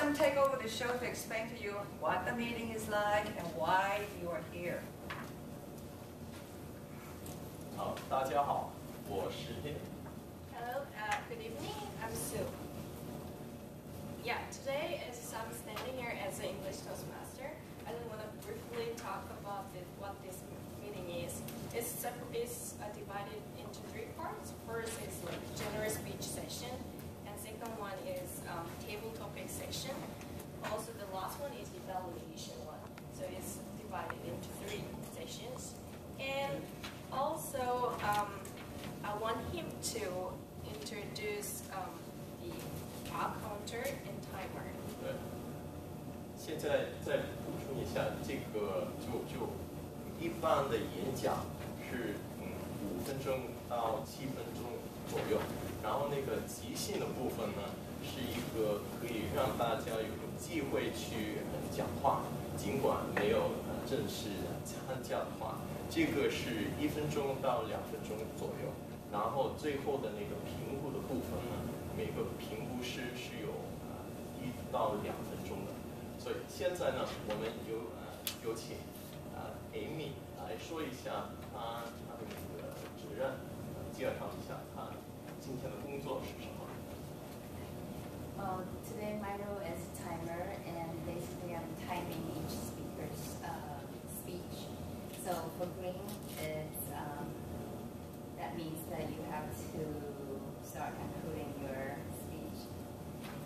them take over the show to explain to you what the meeting is like and why you are here. 好，大家好，我是 Hello, good evening. I'm Sue. Yeah, today as I'm standing here as an English Toastmaster, I just want to briefly talk about what this meeting is. It's divided into three parts. First is like general speech session, and second one is table topic section. Also, the last one is evaluation one. So it's divided into three sessions. And also, I want him to introduce the counter and timer. 对，现在再补充一下，这个就一般的演讲是5分钟到7分钟左右，然后那个即兴的部分呢，是一个可以让大家有机会去讲话，尽管没有正式参加的话，这个是1分钟到2分钟左右。然后最后的那个评估的部分呢，每个评估师是有1到2分钟的。所以现在呢，我们有请Amy 来说一下她的那个责任，介绍一下她今天的工作是什么。Today my role is a timer, and basically I'm timing each speaker's speech. So for green, that means that you have to start concluding your speech.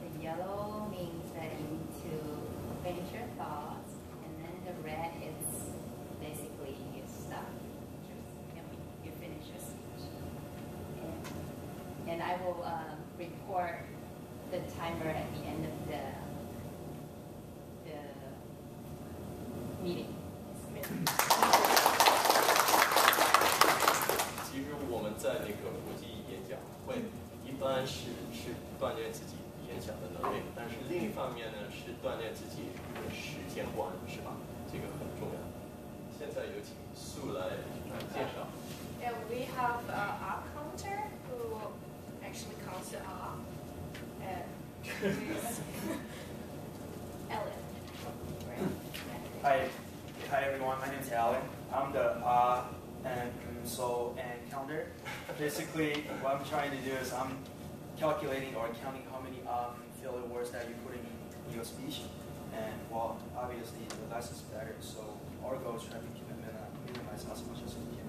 The yellow means that you need to finish your thoughts, and then the red is basically you stop, you finish your speech. And I will report the timer at the end of the meeting. 其实我们在那个国际演讲会，一般是锻炼自己演讲的能力，但是另一方面呢是锻炼自己的时间观，是吧？这个很重要。现在有请苏来介绍。Yeah, we have a counter who actually counts the Ellen. Right? Hi everyone. My name is Alan. I'm the and so and counter. Basically, what I'm trying to do is I'm calculating or counting how many filler words that you're putting in your speech, and well, obviously the less is better. So our goal is trying to keep it minimize as much as we can.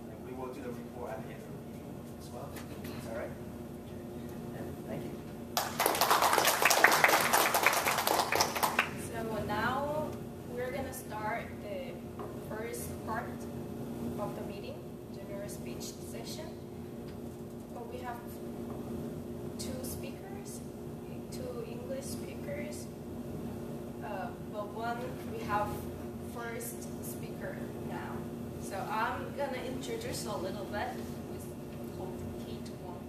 And we will do the report at the end of the meeting as well. Is that right? And thank you. So now we're gonna start the first part of the meeting, general speech session. We have two speakers, two English speakers. But one we have first speaker now. So I'm gonna introduce a little bit. Who's called Kate Wong.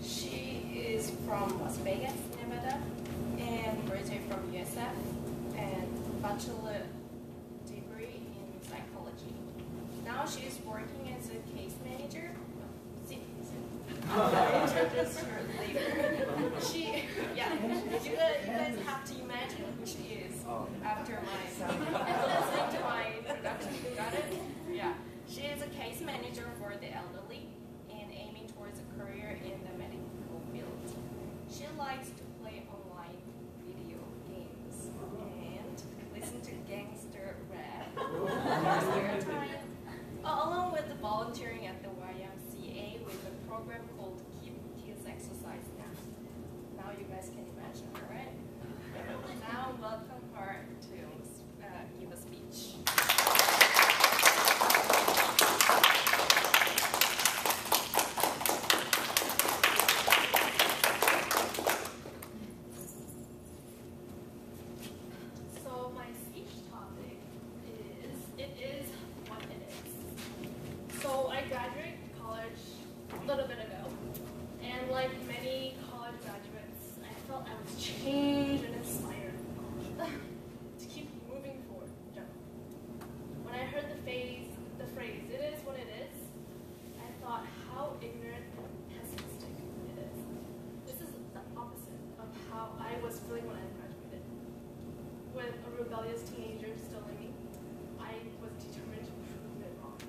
She is from Las Vegas, Nevada, and graduated from USF, and bachelor degree in psychology. Now she is working as a case manager. I'll introduce her later. You guys have to imagine who she is after listening to my introduction. Got it? Yeah. She is a case manager for the elderly and aiming towards a career in the medical field. She likes to play online video games and listen to gangster rap in spare time, along with the volunteering at the YMCA with a program called Keep Kids Exercise Now. Now you guys can imagine her, right? Now welcome her to give a speech. So my speech topic is what it is. So I graduated college a little bit ago, and like many college graduates, I felt I was changed and inspired to keep moving forward. When I heard the phrase, "it is what it is," I thought how ignorant and pessimistic it is. This is the opposite of how I was feeling when I graduated. With a rebellious teenager still in me, I was determined to prove it wrong.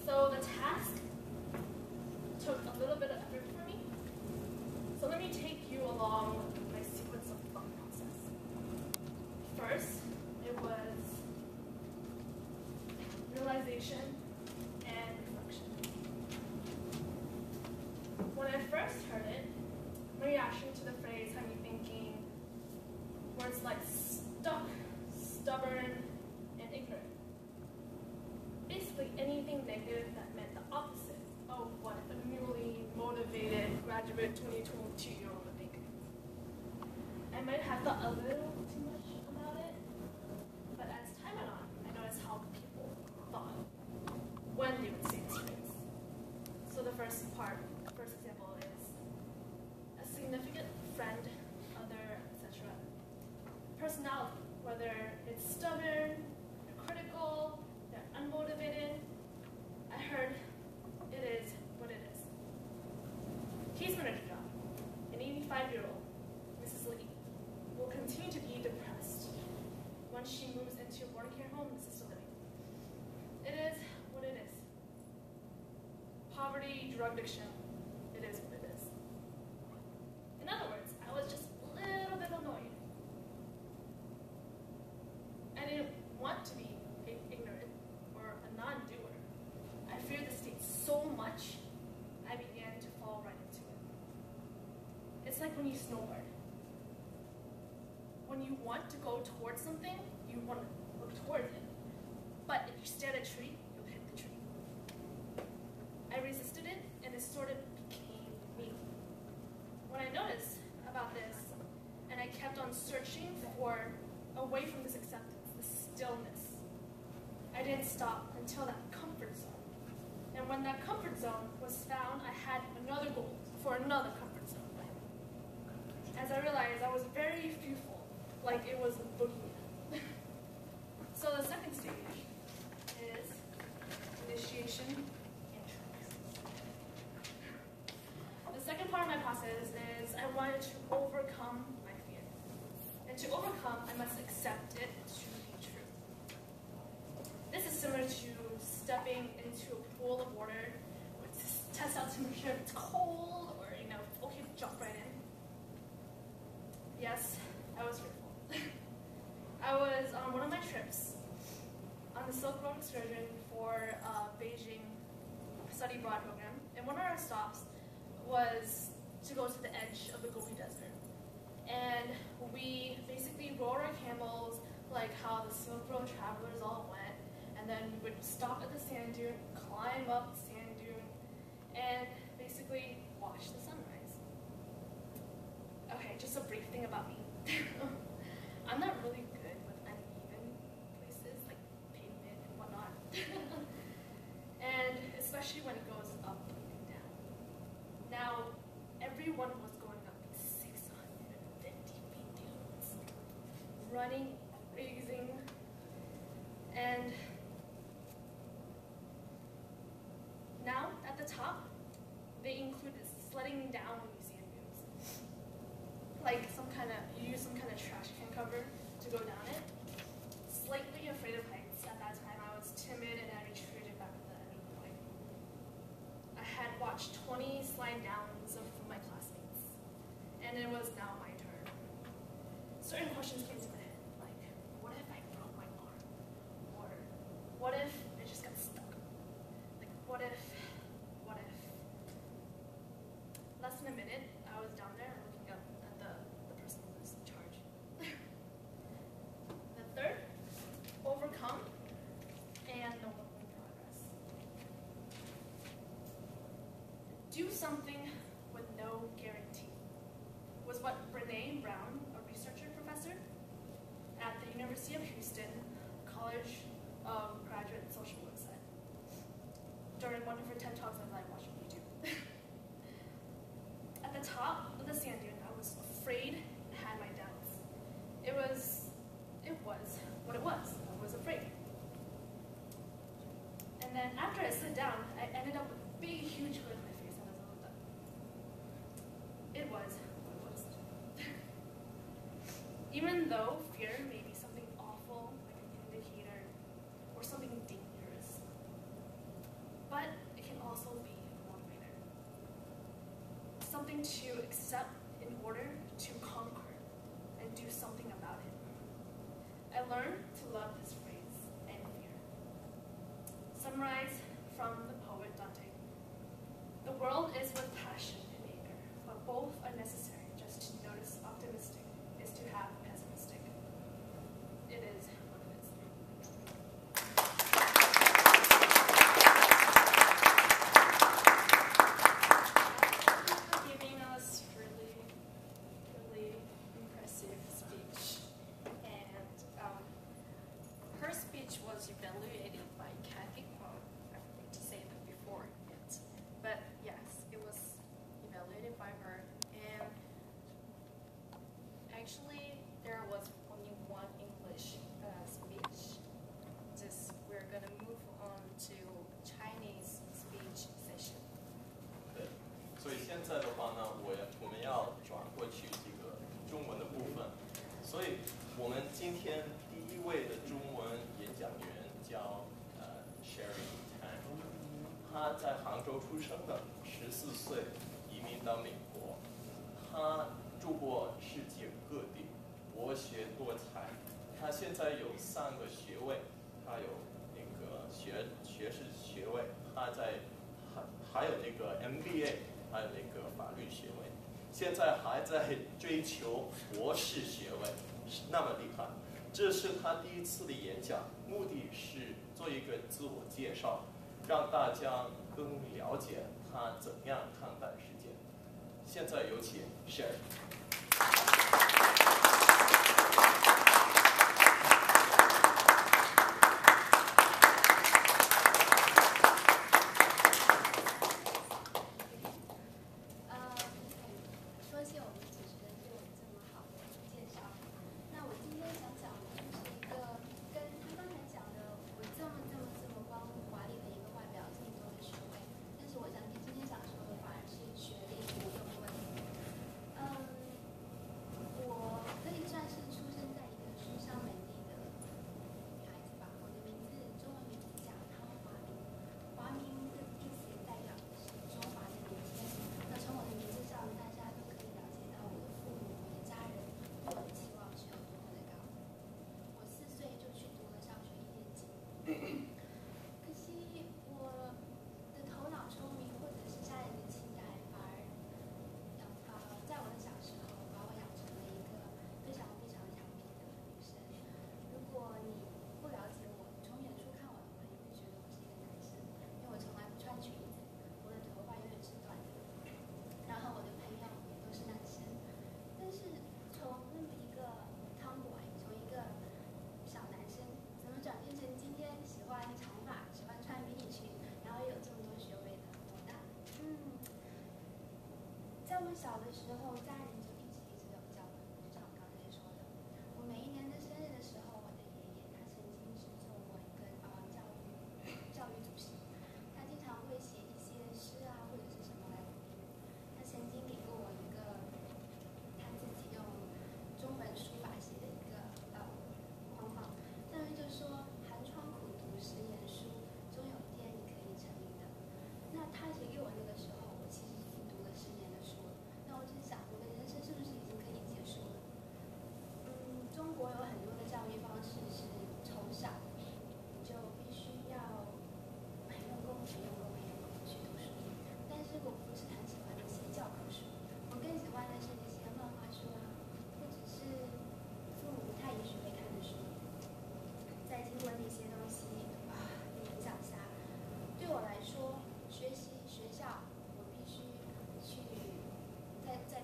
So the task took a little bit of effort for me. So let me take you along my sequence of thought process. First, it was realization and reflection. When I first heard it, my reaction to the phrase had me thinking words like stuck, stubborn, and ignorant. Basically anything negative that meant the opposite of what a newly motivated graduate 2022-year-old would think. I might have thought a little too much about it, but as time went on, I noticed how people thought when they would say this phrase. So the first example is a significant friend, other, etc. Personality, whether it's stubborn, they're critical, they're unmotivated. I heard it is what it is. Case manager job, an 85-year-old, Mrs. Lee, will continue to be depressed once she moves into a boarding care home and assisted living. It is what it is. Poverty, drug addiction, it is what it is. In other words, I was just a little bit annoyed. I didn't want to be ignorant or a non-doer. I feared the state so much, I began to fall right into it. It's like when you snowboard. When you want to go towards something, you want to look towards it. But if you stare at a tree, you'll hit the tree. I resisted it, and it sort of became me. When I noticed about this, and I kept on searching for away from this acceptance, this stillness, I didn't stop until that comfort zone. And when that comfort zone was found, I had another goal for another comfort zone. As I realized, I was very fearful, like it was a boogeyman. So the second stage is initiation and trust. The second part of my process is I wanted to overcome my fear. And to overcome, I must accept it to be true. This is similar to stepping into a pool of water, which tests out to make sure if it's cold or, it's okay to jump right in. Yes, I was fearful. I was on one of my trips on the Silk Road excursion for Beijing study abroad program, and one of our stops was to go to the edge of the Gobi Desert. And we basically rode our camels like how the Silk Road travelers all went, and then we would stop at the sand dune, climb up the sand dune, and basically watch the sunrise. Okay, just a brief thing about me. I'm not really good with uneven places like pavement and whatnot. And especially when it goes up and down. Now, everyone was going up 650 feet dunes, running, raising, and now at the top, they included sledding down when you see it moves. Like you use some kind of trash can cover to go down it. Slightly afraid of heights at that time. I was timid and I retreated back at the end of the point. I had watched 20 slide downs of my classmates, and it was now my turn. Certain questions came to my head, like, what if I broke my arm? Or what if I just got stuck? Like, what if? Less than a minute, I was down there looking up at the person who was in charge. The third, overcome, and the work in progress. Do something with no guarantee was what Brene Brown, a researcher professor at the University of Houston College of Graduate Social Work said during one of her TED Talks that I watched on YouTube. At the top of the sand dune, I was afraid and had my doubts. It was what it was. I was afraid. And then after I slid down, I ended up with a big, huge hood on my face as I looked up. It was what it was. Even though fear may be something awful, like an indicator, or something dangerous, but it can also be a motivator. Something to accept in order to conquer and do something about it. I learned to love this phrase and fear. Summarized from the poet Dante. The world is with passion and anger, but both are necessary. Just to notice optimistic is to have pessimistic. It is what it is. For giving us really impressive speech. And her speech was evaluated by Kathy Kwon. I forgot to say that before it. But yes, it was evaluated by her. And actually, there was only one English speech. We're going to move on to Chinese speech session. 对，所以现在的话呢，我们要转过去这个中文的部分。所以我们今天第一位的中文演讲员叫Sherry Tan， 他在杭州出生的，14岁移民到美国，他住过世界各地，博学多才。他现在有3个学位，他有那个学士学位，还有那个 MBA， 还有那个法律学位，现在还在追求博士学位，那么厉害。这是他第一次的演讲，目的是做一个自我介绍，让大家更了解他怎样看待世界。现在有请 Sherry。在我小的时候，家人就一直有教我，就像我刚才说的，我每一年的生日的时候，我的爷爷他曾经是做过一个教育主席，他经常会写一些诗啊或者是什么来鼓励我。他曾经给过我一个他自己用中文书法写的一个框框，上面就说寒窗苦读10年书，终有一天你可以成名的。那他写给我那个时候，我其实已经读了10年的书了。那我就想，我的人生是不是已经可以结束了？中国有很多的教育方式是从小你就必须要很用功去读书，但是我不是很喜欢那些教科书，我更喜欢的是那些漫画书啊，或者是父母不太允许会看的书。在经过那些东西的影响下，对我来说，学校我必须去在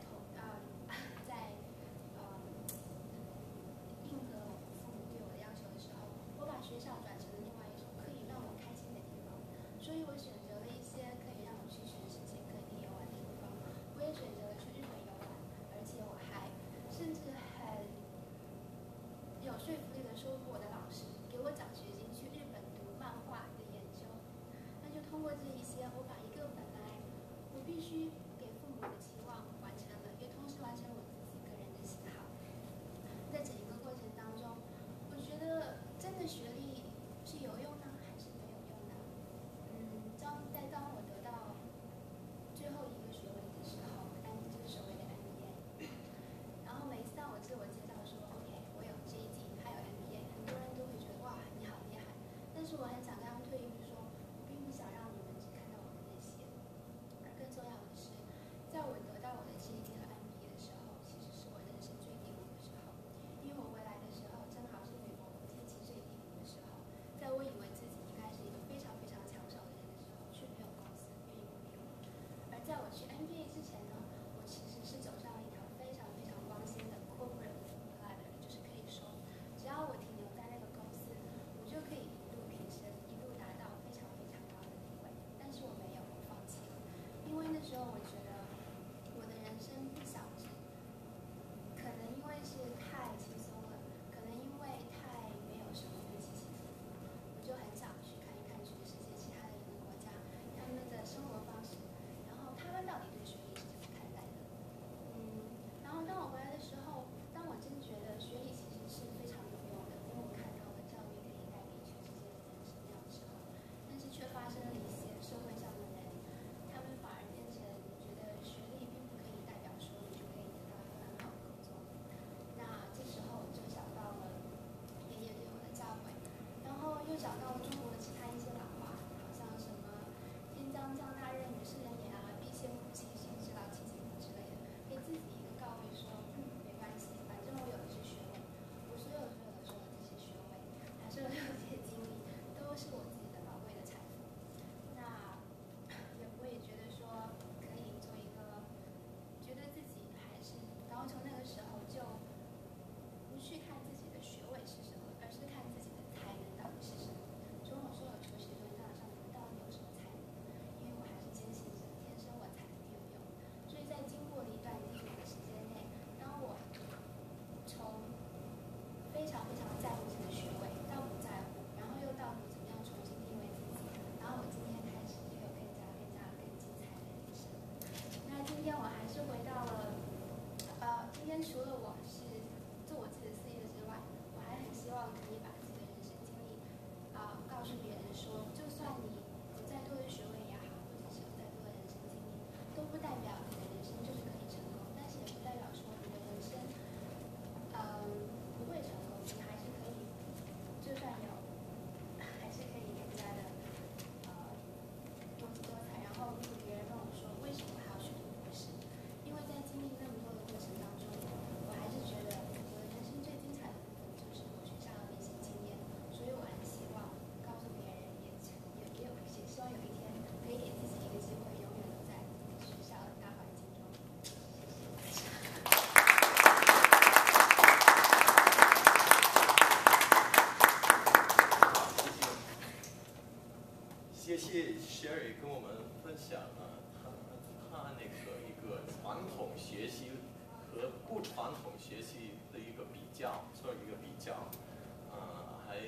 应和但除了我是做我自己的事业之外，我还很希望可以把自己的人生经历告诉别人说，就算你有再多的学位也好，或者是有再多的人生经历，都不代表你的人生就是可以成功，但是也不代表说你的人生不会成功，你还是可以，就算有，还是可以更加的多姿多彩。然后如果别人问我说为什么还要去读博士，因为在经历那么多的过程当中，我还是觉得我的人生最精彩的部分就是我学校的那些经验，所以我很希望告诉别人，也希望有一天可以给自己一个机会，永远都在学校的大环境中。谢谢 Sherry 跟我们分享他那个一个传统学习和不传统学习的一个比较，做一个比较，还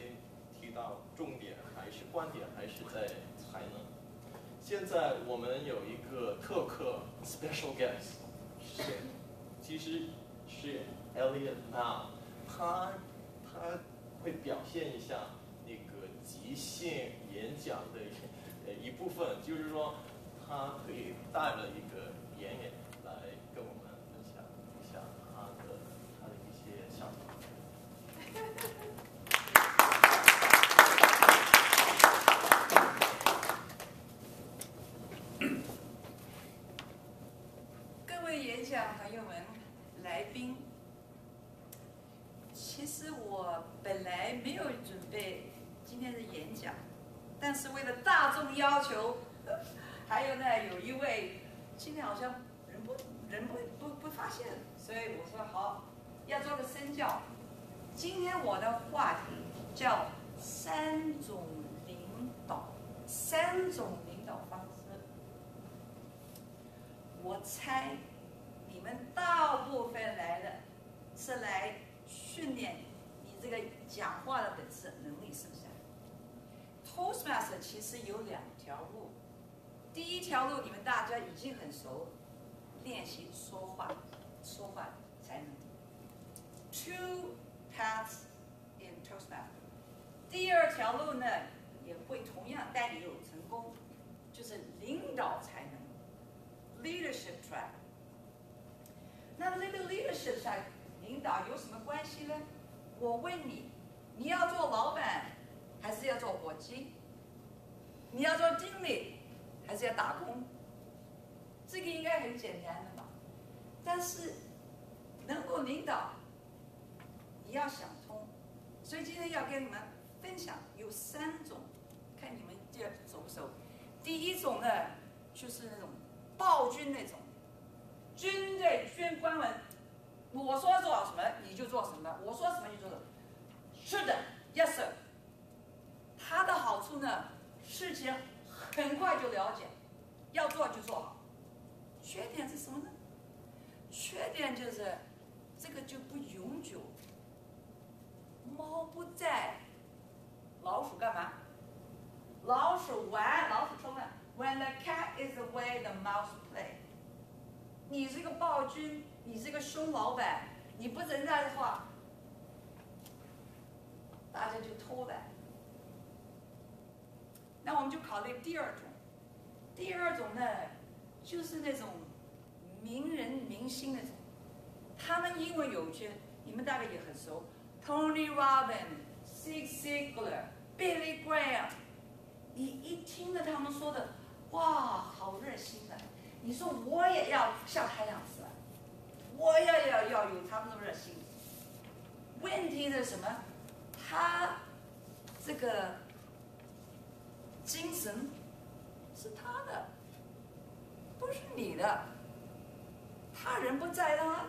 提到重点还是观点还是在才能。现在我们有一个特客 special guest， 其实是 Elliot Mao， 他会表现一下那个即兴演讲的一部分，就是说他可以带了一个演员来跟我们分享一下他的一些想法。各位演讲朋友们、来宾，其实我本来没有准备今天的演讲，但是为了大众要求，还有呢，有一位今天好像人不发现，所以我说好，要做个身教。今天我的话题叫3种领导，3种领导方式。我猜你们大部分来的是来训练你这个讲话的本事能力，是不是？Toastmaster 其实有2条路，第一条路你们大家已经很熟，练习说话才能。Two paths in Toastmaster。第2条路呢，也会同样带你有成功，就是领导才能 ，leadership track。那么这个 leadership track 领导有什么关系呢？我问你，你要做老板还是要做伙计？你要做经理还是要打工？这个应该很简单的吧？但是能够领导，你要想通。所以今天要跟你们分享有3种，看你们这熟不熟。第一种呢，就是那种暴君那种，军队军官们，我说做什么你就做什么，我说什么就做什么。是的 ，Yes sir。它的好处呢，事情很快就了解，要做就做好。缺点是什么呢？缺点就是这个就不永久。猫不在，老鼠干嘛？老鼠玩，老鼠冲了。When the cat is away, the mouse play。你是个暴君，你是个凶老板，你不人在的话，大家就偷懒。那我们就考虑第2种。第2种呢，就是那种名人明星那种，他们英文有些你们大概也很熟 ，Tony Robbins、Zig Ziglar、Billy Graham， 你一听着他们说的，哇，好热心的。你说我也要像他样子，我也要有他们的热心。问题是什么？他这个精神是他的，不是你的。他人不在了，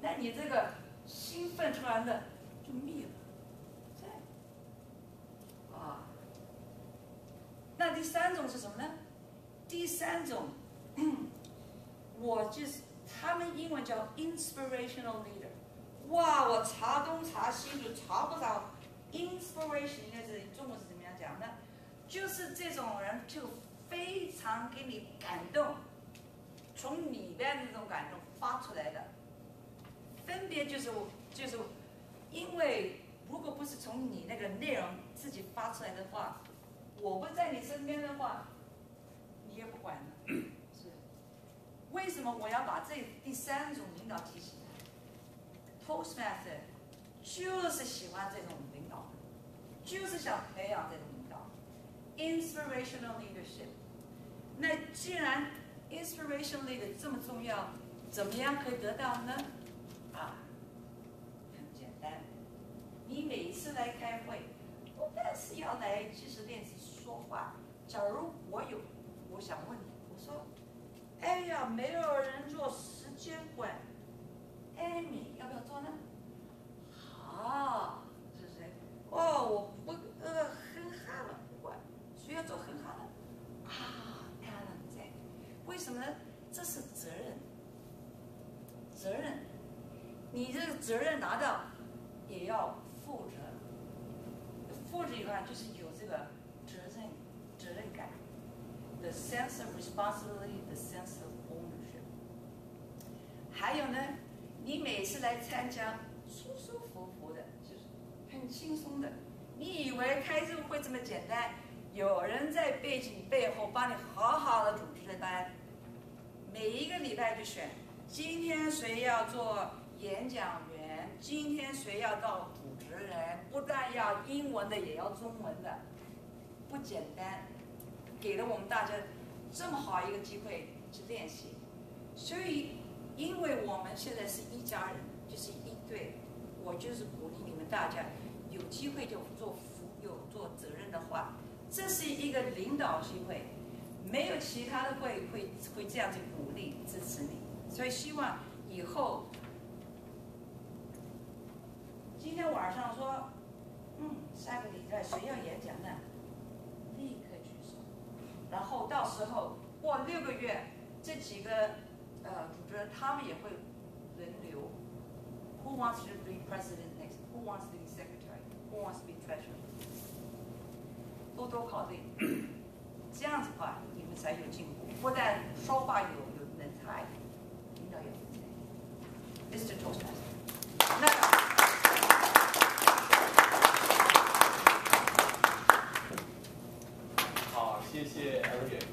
那你这个兴奋出来的就灭了，在那第3种是什么呢？第3种，我就是他们英文叫 inspirational leader。哇，我查东查西就查不着 inspiration 应该是中文是怎么样讲呢？就是这种人就非常给你感动，从里边那种感动发出来的，别就是因为如果不是从你那个内容自己发出来的话，我不在你身边的话，你也不管了。是，为什么我要把这第三种领导提起来 ？Toastmaster 就是喜欢这种领导，就是想培养这种领导 ，inspirational leadership。那既然 inspirational leader 这么重要，怎么样可以得到呢？啊，很简单，你每一次来开会，不但是要来即时练习说话。假如我想问你，我说，哎呀，没有人做时间管，Amy 要不要做呢？好，是谁？哦，我不很哈了，不管，谁要做很哈了？啊，看了在，为什么呢？这是责任，责任，你这个责任拿到，也要负责。负责以外，就是有这个责任感 ，the sense of responsibility, the sense of ownership。还有呢，你每次来参加，舒舒服服的，就是很轻松的。你以为开这个会这么简单？有人在背后帮你好好的主持的班，每一个礼拜就选，今天谁要做演讲员，今天谁要到主持人，不但要英文的，也要中文的，不简单，给了我们大家这么好一个机会去练习。所以，因为我们现在是一家人，就是一队，我就是鼓励你们大家有机会就有做责任的话，这是一个领导机会，没有其他的会这样子鼓励支持你。所以希望以后，今天晚上说，下个礼拜谁要演讲呢？立刻举手，然后到时候过6个月，这几个主持人他们也会轮流。Who wants to be president next? Who wants to be secretary? Who wants to be treasurer? 多多考虑，这样子的话，你们才有进步。不但说话有能耐，领导有能耐。Mr. Toastmaster， 那好，谢谢 Eric。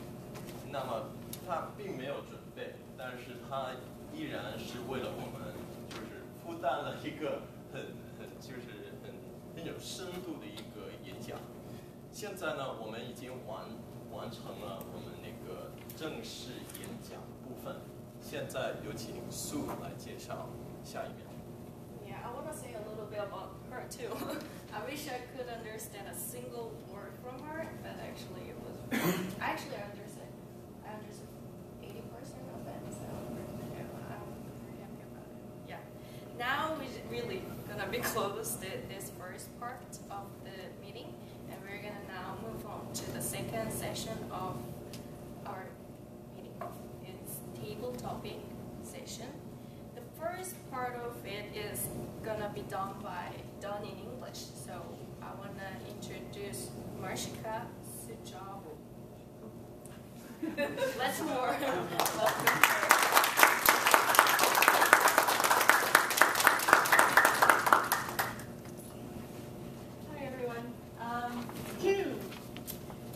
那么他并没有准备，但是他依然是为了我们，就是负担了一个很有深度的一个演讲。现在呢，我们已经完成了我们那个正式演讲部分。现在有请Sue来介绍下一面。Yeah, I want to say a little bit about her too. I wish I could understand a single word from her, but actually it was. I understood 80% of it, so I'm very happy about it. Yeah. Now we're really gonna be close this first part of the meeting. And we're going to now move on to the second session of our meeting. It's table topic session. The first part of it is going to be done in English. So I want to introduce Marshika Sujavu. Let's more welcome her.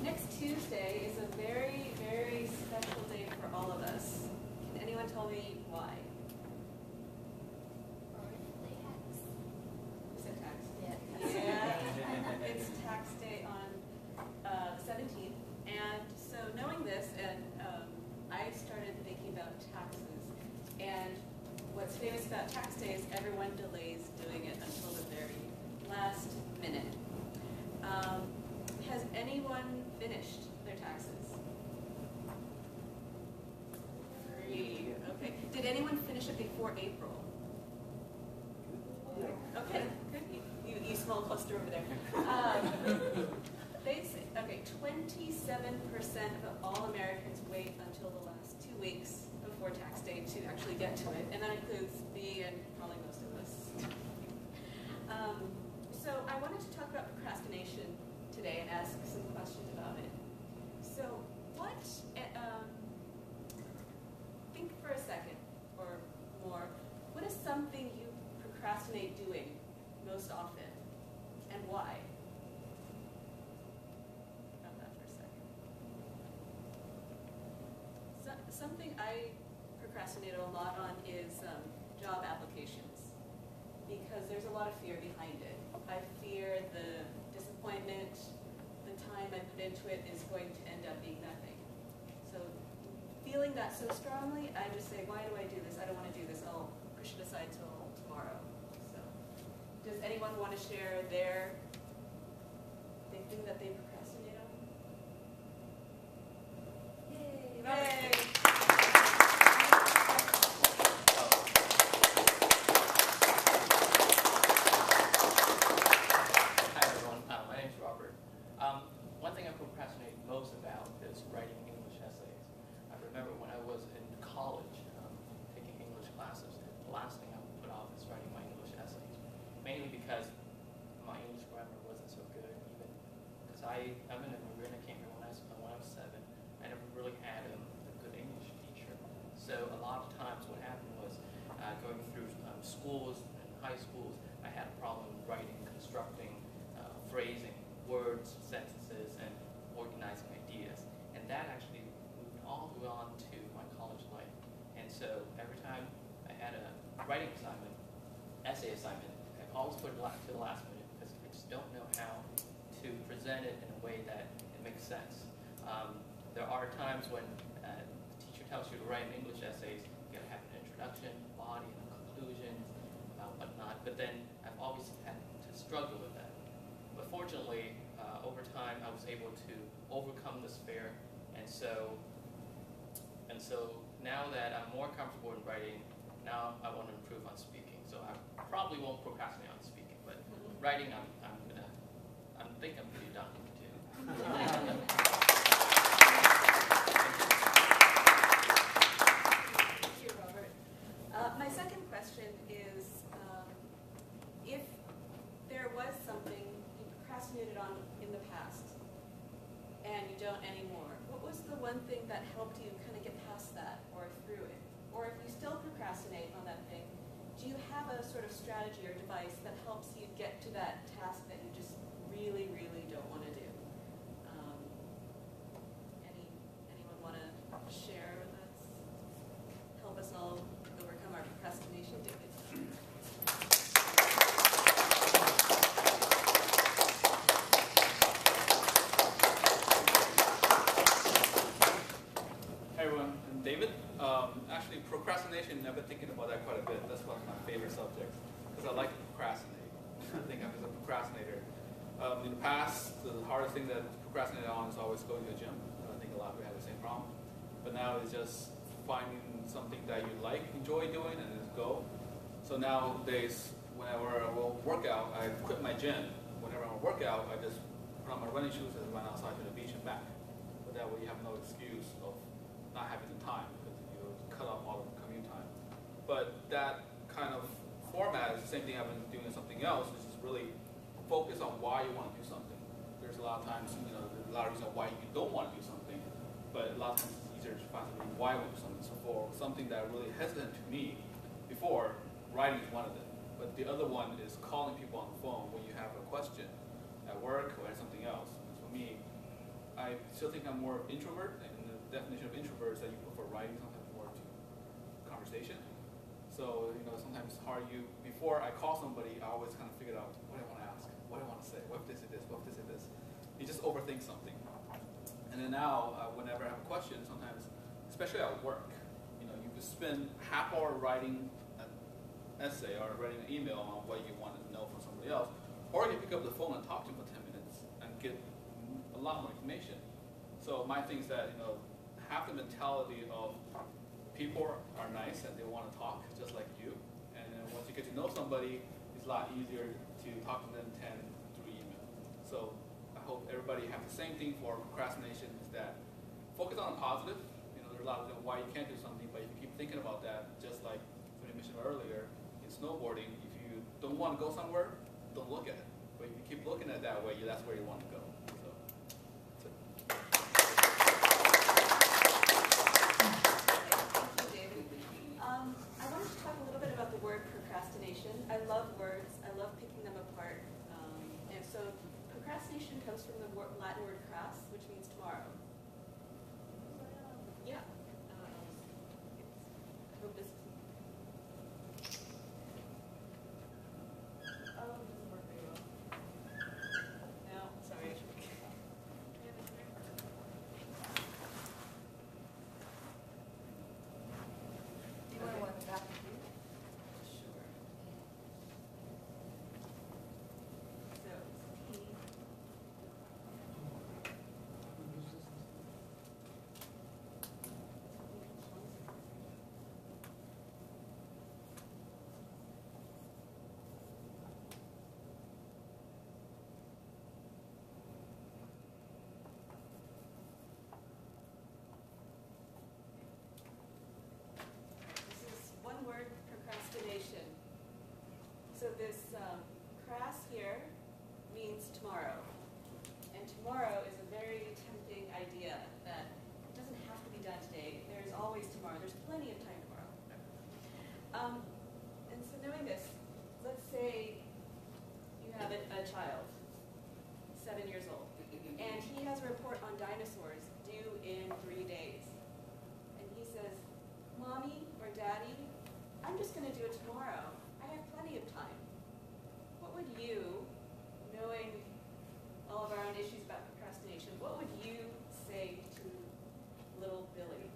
Next Tuesday is a very, very special day for all of us. Can anyone tell me why? Is it tax? Yeah. It's tax day on the 17th. And so knowing this, and I started thinking about taxes. And what's famous about tax day is everyone delays doing it until the very last minute. Has anyone finished their taxes? 3. Okay. Did anyone finish it before April? Okay, good. You small cluster over there. They say, okay, 27% of all Americans wait until the last 2 weeks before tax day to actually get to it, and that includes me and probably most of us. So I wanted to talk about procrastination today and ask some questions about it. So think for a second or more, what is something you procrastinate doing most often, and why? About that for a second. Something I procrastinate a lot on is job applications, because there's a lot of fear behind it. I fear the disappointment, the time I put into it is going to end up being nothing. So feeling that so strongly, I just say, why do I do this? I don't want to do this. I'll push it aside till tomorrow. So does anyone want to share their thing that they procrastinate on? Yay! Yay. One thing I procrastinate most about is writing English essays. I remember when I was in college taking English classes, the last thing I would put off is writing my English essays. Mainly because my English grammar wasn't so good, even because I'm an immigrant. I came here when I was 7. I never really had a good English teacher. So a lot of times what happened was going through schools and high schools, I had a problem writing, constructing, phrasing, words, sentences, and organizing ideas. And that actually moved all the way on to my college life. And so every time I had a writing assignment, essay assignment, I always put it to the last minute because I just don't know how to present it in a way that it makes sense. There are times when the teacher tells you to write English essays, you gotta have an introduction, body, and a conclusion, whatnot. But then I've always had to struggle with that. But fortunately, over time, I was able to overcome this fear, and so now that I'm more comfortable in writing, now I want to improve on speaking. So I probably won't procrastinate on speaking, but writing, I think I'm pretty done with too. Thank you, Robert. My second question is, if there was something you procrastinated on in the past and you don't anymore, what was the one thing that helped you kind of get past that or through it? Or if you still procrastinate on that thing, do you have a sort of strategy or device that helps you get to that task that you just really, really don't want to do? Anyone want to share with us? Help us all overcome our procrastination, David. Hey everyone, I'm David. Actually, procrastination, I've been thinking about that quite a bit. That's one of my favorite subjects because I like to procrastinate. I think I'm just a procrastinator. In the past, the hardest thing that procrastinated on is always going to the gym. I think a lot of people have the same problem. But now it's just finding something that you like, enjoy doing, and just go. So nowadays, whenever I will work out, I quit my gym. Whenever I work out, I just put on my running shoes and run outside to the beach and back. But that way you have no excuse of not having the time because you cut off all of the commute time. But that kind of format is the same thing I've been doing with something else, which is really focus on why you want to do something. There's a lot of times, there's a lot of reasons why you don't want to do something, but a lot of times it's easier to find something why you want to do something. So for something that really hesitant to me before, writing is one of them. But the other one is calling people on the phone when you have a question at work or at something else. And for me, I still think I'm more introvert, and the definition of introvert is that you prefer writing sometimes more to conversation. So, sometimes it's hard. Before I call somebody, I always kind of figure out what I want to ask, what I want to say, what if this is this, what if this is this. You just overthink something. And then now, whenever I have a question, sometimes, especially at work, you could spend half hour writing an essay or writing an email on what you want to know from somebody else, or you pick up the phone and talk to them for 10 minutes and get a lot more information. So my thing is that, have the mentality of people are nice and they want to talk just like you. And then once you get to know somebody, it's a lot easier to talk to them than through email. So I hope everybody has the same thing for procrastination, is that focus on the positive. There's a lot of why you can't do something, but if you keep thinking about that, just like Sfmet mentioned earlier, in snowboarding, if you don't want to go somewhere, don't look at it. But if you keep looking at it that way, that's where you want to go. So that's it. Thank you, David. I wanted to talk a little bit about the word procrastination. procrastination. I love words. I love picking them apart. And so procrastination comes from the Latin word cras, which means tomorrow. Yeah. I hope this. Oh, it doesn't work very well. No, sorry. Do you want one back to you? Sure. So, T. This is one word, procrastination. So this cras here means tomorrow. And tomorrow is a very tempting idea that it doesn't have to be done today. There's always tomorrow. There's plenty of time tomorrow. And so knowing this, let's say you have a child, 7 years old, and he has a report on dinosaurs due in 3 days. And he says, Mommy or Daddy, I'm just going to do it tomorrow. I have plenty of time. What would you, knowing all of our own issues about procrastination, what would you say to little Billy?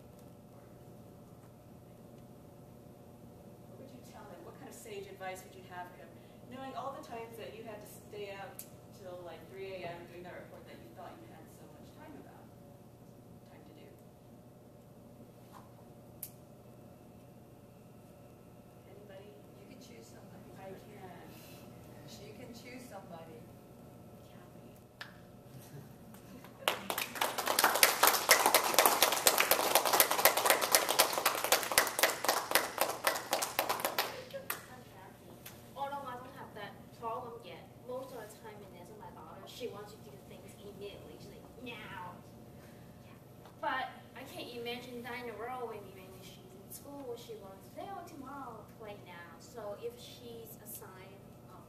What would you tell him? What kind of sage advice would you have for him? Knowing all the times that you had to stay out till like 3 a.m. doing that report that you thought you had so much time to do. Anybody? You can choose somebody. I can. You can choose somebody. Kathy. I'm happy. Although I don't have that problem yet, most of the time when there's my daughter, she wants to do things immediately. She's like, now. But I can't imagine that in a world when she's in school, she wants today or tomorrow, play now. So if she's assigned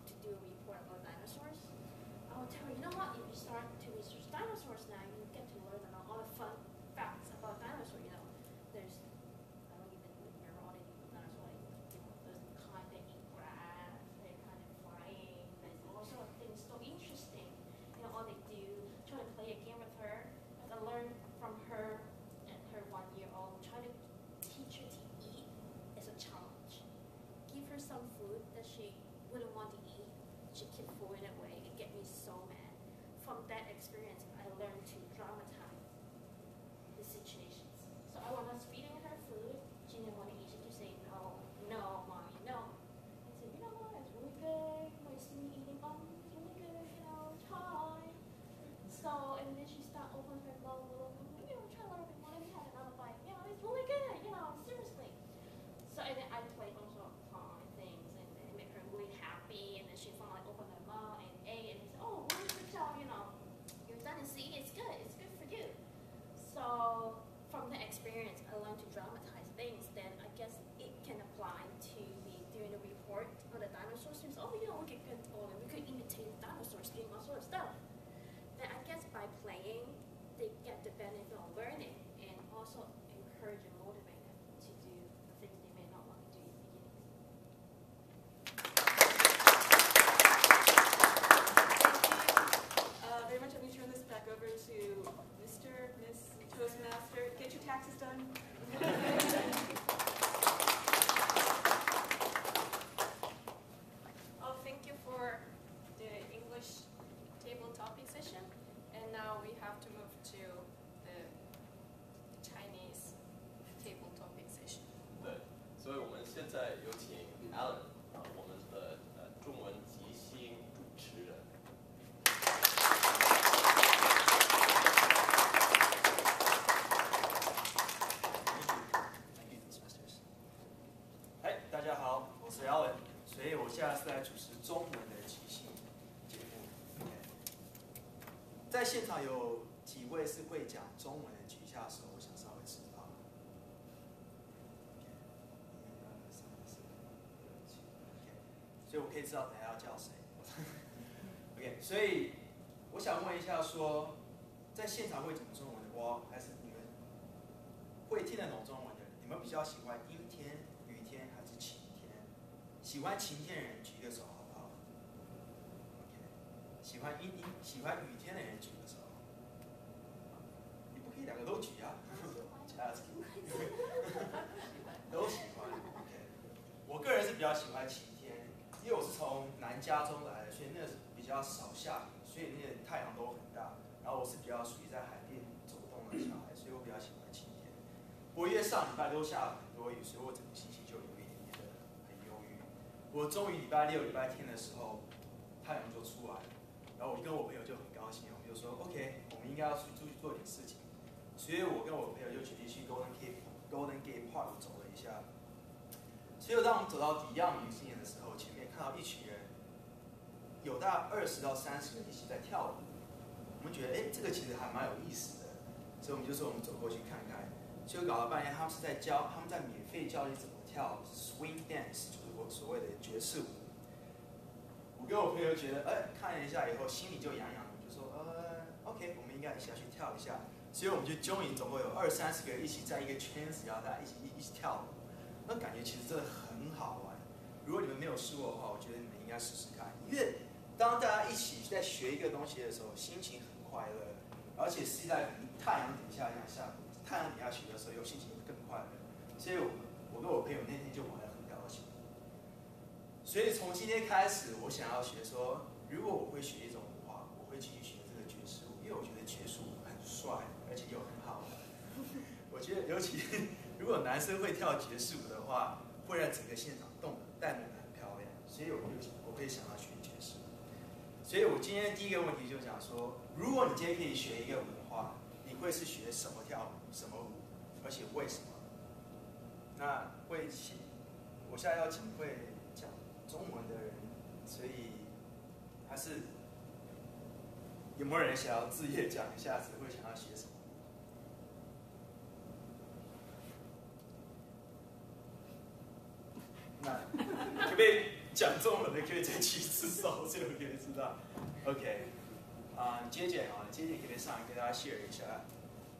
to do a report about dinosaurs, I will tell her, you know what, if you start to research dinosaurs now, you get to learn about all the fun facts about dinosaurs. There's, I don't even remember all the dinosaurs, there's the kind that eat grass, they're kind of flying, there's all sorts of things so interesting. All they do, try to play a game with her. I learned from her and her 1-year-old, try to teach her to eat as a challenge. Give her some food that she wouldn't want to eat. She keep throwing it away. It get me so mad. From that experience, I learned to dramatize the situations. So I was feeding her food. She didn't want to eat. She just say, no, no, mommy, no. I said, you know what, it's really good. You see me eating, it's really good, try. So, and then she started opening her mouth a little bit, try a little bit more. Let me have another bite. It's really good, seriously. So, and then I played all sorts of fun things and it made her really happy. And then she finally opened her mouth and ate and said, oh, really good job, you're done and see, it's good for you. So, from the experience, I learned to dramatize things. Then I guess it can apply to me doing a report on the dinosaurs. Oh, we could imitate dinosaurs doing all sorts of stuff. Then I guess by playing, they get the benefit of learning and also encourage and motivate them to do the things they may not want to do in the beginning. Thank you very much. Let me turn this back over to Mr. Miss Toastmaster. Get your taxes done. Thank you for the English table topic session. And now we have to move to the Chinese table topic session. 对，所以我们现在有请 Alan 我们的中文即兴主持人。嗨，大家好，我是 Alan， 所以我现在是在主持中文的即兴节目。在现场有几位是会讲中文的，举一下手，我想稍微知道。1、2、3、4、5、6、7。所以我可以知道等下要叫谁。OK， 所以我想问一下说，在现场会讲中文的我，还是你们会听得懂中文的人，你们比较喜欢阴天、雨天还是晴天？喜欢晴天的人举个手好不好 ？OK， 喜欢雨天的人举个手。你不可以两个都举啊。都喜欢。OK， 我个人是比较喜欢晴天，因为我是从南加州来的，所以那是比较少下雨，所以那个太阳都很大。然后我是比较属于在海边走动的小孩，所以我比较喜欢晴天。不过因为上礼拜都下了很多雨，所以我整个心情就有一点点的很忧郁。我终于礼拜六、礼拜天的时候，太阳就出来了，然后我跟我朋友就很高兴，我们就说 OK， 我们应该要出去做点事情。所以我跟我朋友就决定去 Golden Gate Park 走了一下。所以当我们走到迪昂明星的时候，前面看到一群人，有大概20到30个人一起在跳舞。我们觉得，这个其实还蛮有意思的，所以我们就说我们走过去看看。结果搞了半天，他们在免费教你怎么跳 swing dance， 就是我所谓的爵士舞。我跟我朋友觉得，看了一下以后，心里就痒痒的，就说，OK， 我们应该一起要去跳一下。所以我们就总共有20、30个人一起在一个圈子，然后大家一起跳舞，那感觉其实真的很好玩。如果你们没有试过的话，我觉得你们应该试试看。因为当大家一起在学一个东西的时候，心情很快乐，而且是在太阳底下这样下，太阳底下学的时候，有心情更快乐。所以我跟我朋友那天就玩得很高兴。所以从今天开始，我想要学说，如果我会学一种舞的话，我会继续学这个爵士舞，因为我觉得爵士舞很帅。而且又很好玩，我觉得尤其如果男生会跳爵士舞的话，会让整个现场带动得很漂亮，所以我会想要学爵士舞。所以我今天第一个问题就讲说，如果你今天可以学一个舞的话，你会是学什么跳舞、什么舞，而且为什么？那我现在要请会讲中文的人，所以还是有没有人想要自业讲一下子会想要学什么？那可不可以讲中文的可以再举一次手，这个可以知道。OK， 姐姐可不可以上来跟大家 share 一下，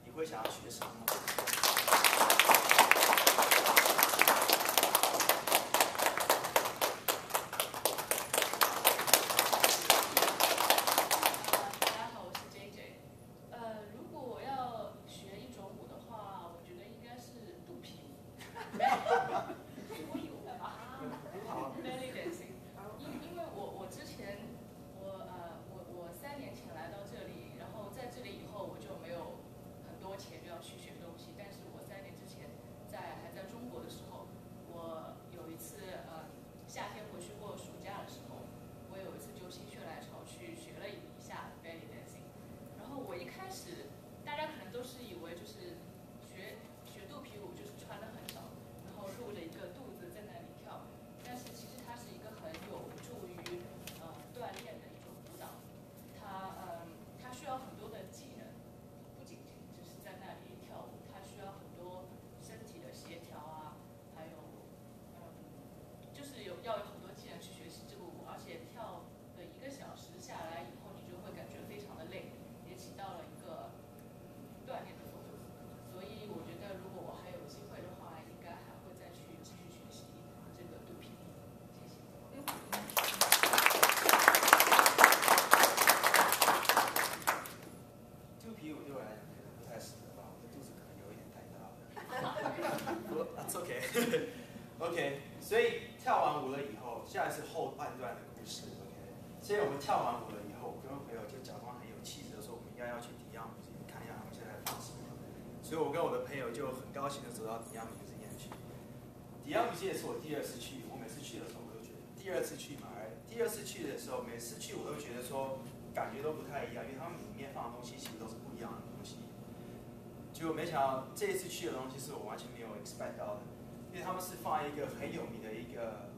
你会想要学什么？OK， 所以跳完舞了以后，现在是后半段的故事。OK， 所以我们跳完舞了以后，我跟我朋友就假装很有气质的说，我们应该要去迪昂明星看一下他们现在放什么。所以我跟我的朋友就很高兴的走到迪昂明星店去。迪昂明星也是我第2次去，我每次去的时候我都觉得第2次去嘛，第2次去的时候，每次去我都觉得说感觉都不太一样，因为他们里面放的东西其实都是不一样的东西。结果没想到这一次去的东西是我完全没有 expect 到的。因为他们是放一个很有名的一个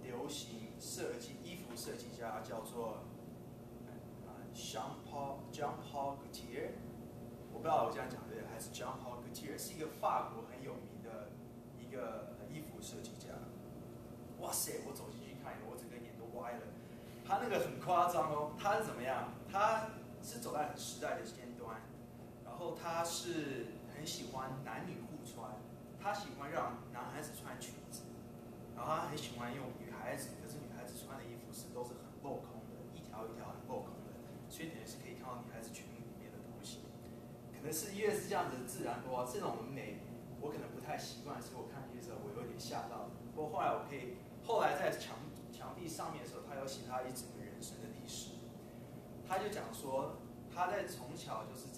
流行设计衣服设计家，叫做Jean Paul Gaultier， 我不知道我这样讲对还是 Jean Paul Gaultier， 是一个法国很有名的一个衣服设计家。哇塞！我走进去看，我整个眼他那个很夸张哦，他是怎么样？他是走在很时代的尖端，然后他是很喜欢男女互穿，他喜欢让男孩子穿裙子，然后他很喜欢用女孩子，可是女孩子穿的衣服都是很镂空的，一条一条很镂空的，所以等于是可以看到女孩子裙里面的东西。可能是因为是这样子的自然，哇，这种美我可能不太习惯，所以我看见的时候我有点吓到。不过后来在墙壁上面的时候，他有写他一整个人生的历史。他就讲说，他在从小就是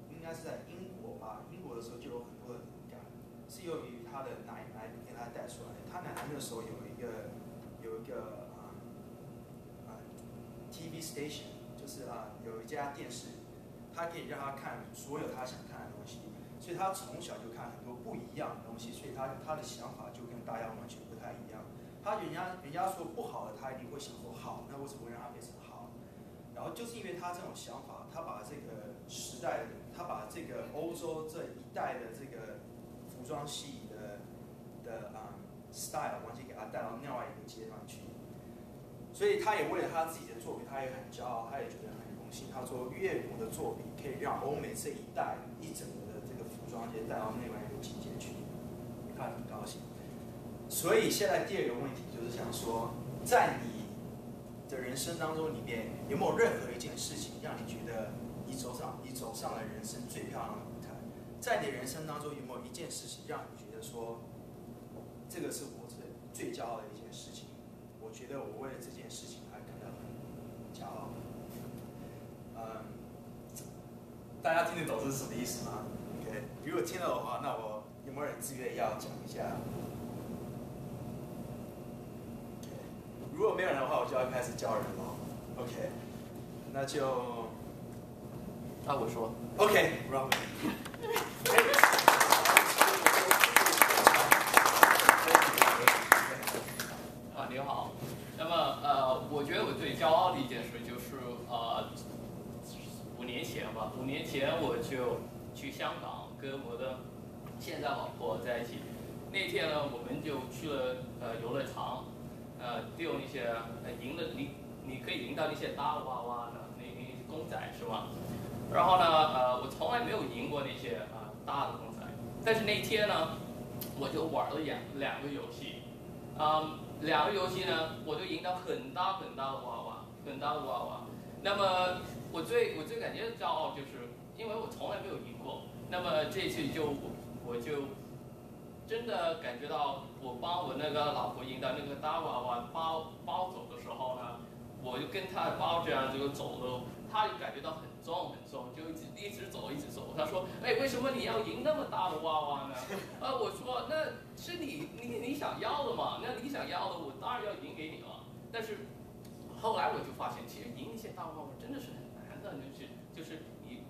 应该是在英国吧，英国的时候就有很多的灵感，是由于他的奶奶给他带出来的。他奶奶那时候有一个TV station， 就是有一家电视，他可以让他看所有他想看的东西，所以他从小就看很多不一样的东西，所以他的想法就跟大家完全不太一样。人家说不好的，他一定会想说好，那为什么会让它变成好？然后就是因为他这种想法，他把这个时代，他把这个欧洲这一代的这个服装系的style 完全给他带到另外一个阶段去。所以他也为了他自己的作品，他也很骄傲，他也觉得很荣幸。他说，岳母的作品可以让欧美这一代一整个的这个服装界带到另外一个境界去，他很高兴。所以现在第二个问题就是想说，在你的人生当中里面，有没有任何一件事情让你觉得你走上了人生最漂亮的舞台？在你人生当中有没有一件事情让你觉得说，这个是我最骄傲的一件事情？我觉得我为了这件事情还感到很骄傲。大家听得懂这是什么意思吗 ？OK， 如果听到的话，那我有没有人自愿要讲一下？如果没有人的话，我就要开始教人了。OK， 那就我说。OK，Robin。你好。那么我觉得我最骄傲的一件事就是5年前吧，5年前我就去香港跟我的现在老婆在一起。那天呢，我们就去了游乐场。丢那些赢的你可以赢到那些大娃娃的那些公仔是吗？然后呢我从来没有赢过那些大的公仔，但是那天呢我就玩了两个游戏，两个游戏呢我就赢到很大的娃娃，那么我最感觉骄傲就是因为我从来没有赢过，那么这次我就真的感觉到，我帮我那个老婆赢到那个大娃娃包走的时候呢，我就跟她包这样就走了，她就感觉到很重，就一直走。她说：“为什么你要赢那么大的娃娃呢？”我说：“那是你想要的嘛，那你想要的，我当然要赢给你了。”但是后来我就发现，其实赢一些大娃娃真的是很难的，就是你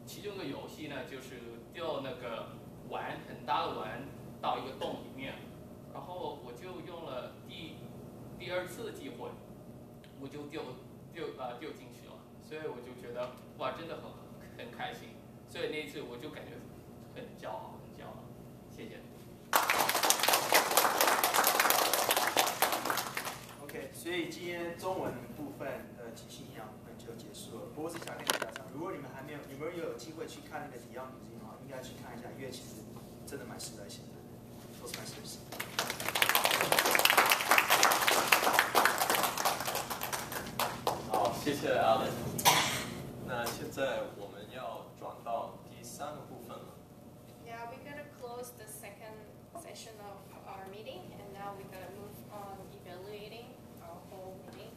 其中的游戏呢，就是丢那个很大的碗到一个洞里面，然后我就用了第二次的机会，我就丢进去了，所以我就觉得哇，真的很开心，所以那一次我就感觉很骄傲，谢谢。OK， 所以今天中文部分的即兴营养部分就结束了。不过是想跟大家讲，如果你们有机会去看那个迪奥女性的话，应该去看一下，因为其实真的蛮时代性的，都是蛮时代性的。好，谢谢 Alan。那现在我们要转到第3个部分了。Yeah, we're gonna close the second session of our meeting, and now we're gonna move on evaluating our whole meeting.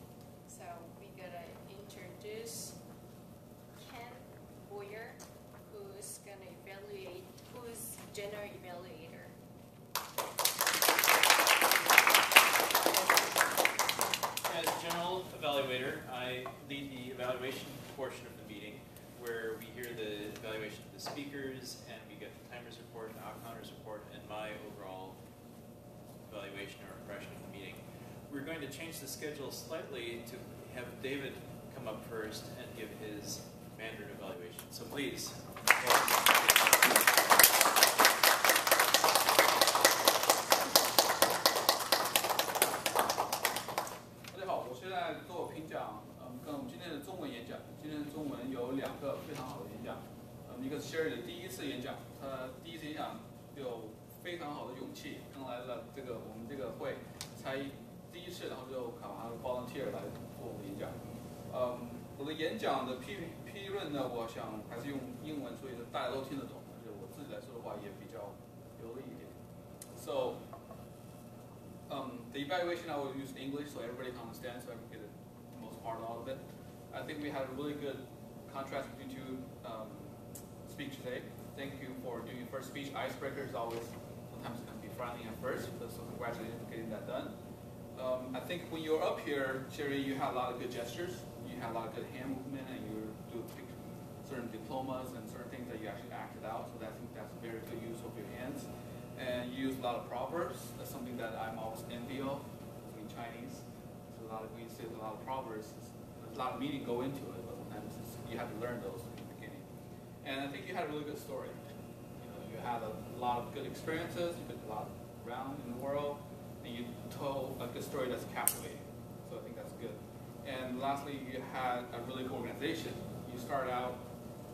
So we're gonna introduce Ken Boyer, who's general evaluator. As general evaluator, I lead the evaluation portion of the meeting, where we hear the evaluation of the speakers, and we get the timers report, the outcounters report, and my overall evaluation or impression of the meeting. We're going to change the schedule slightly to have David come up first and give his Mandarin evaluation. So please. 今天中文有2个非常好的演讲，一个是 Sherry 的第一次演讲，他第一次演讲有非常好的勇气，刚来了我们这个会才第一次，然后就考他的 volunteer 来做我的演讲。我的演讲的批论呢，我想还是用英文，所以大家都听得懂，而且我自己来说的话也比较流利一点。So the evaluation I will use English so everybody can understand, so I can get the most part out of it. I think we had a really good contrast between two speech today. Thank you for doing your first speech. Icebreaker is always sometimes going to be frightening at first, so congratulations for getting that done. I think when you're up here, Sherry, you had a lot of good gestures. You had a lot of good hand movement, and you do certain diplomas and certain things that you actually acted out. So I think that's a very good use of your hands. And you use a lot of proverbs. That's something that I'm always envy of in Chinese. So we say a lot of proverbs. There's a lot of meaning go into it, but sometimes you have to learn those in the beginning. And I think you had a really good story. You had a lot of good experiences. You've been a lot around in the world, and you told a good story that's captivating. So I think that's good. And lastly, you had a really good organization. You start out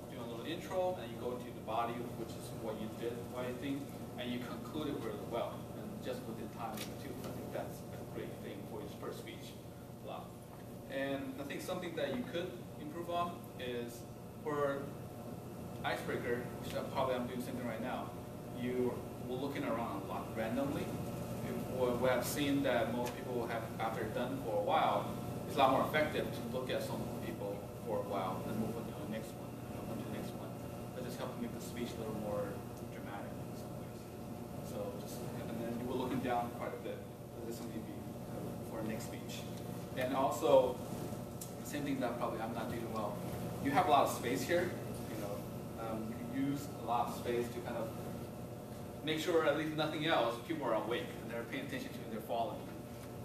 doing a little intro, and you go into the body, which is what you did, what I think, and you concluded really well, and just within time too. I think that's a great thing for your first speech. A lot. And I think something that you could improve on is for icebreaker, which I'm doing something right now. You were looking around a lot randomly. We have seen that most people have, after done for a while, it's a lot more effective to look at some people for a while and move on to the next one, and move on to the next one. That just helps make the speech a little more dramatic in some ways. So and then you were looking down quite a bit. This is something for the next speech. And also, the same thing that probably I'm not doing well. You have a lot of space here. You can use a lot of space to kind of make sure, at least nothing else, people are awake and they're paying attention to you and they're following you.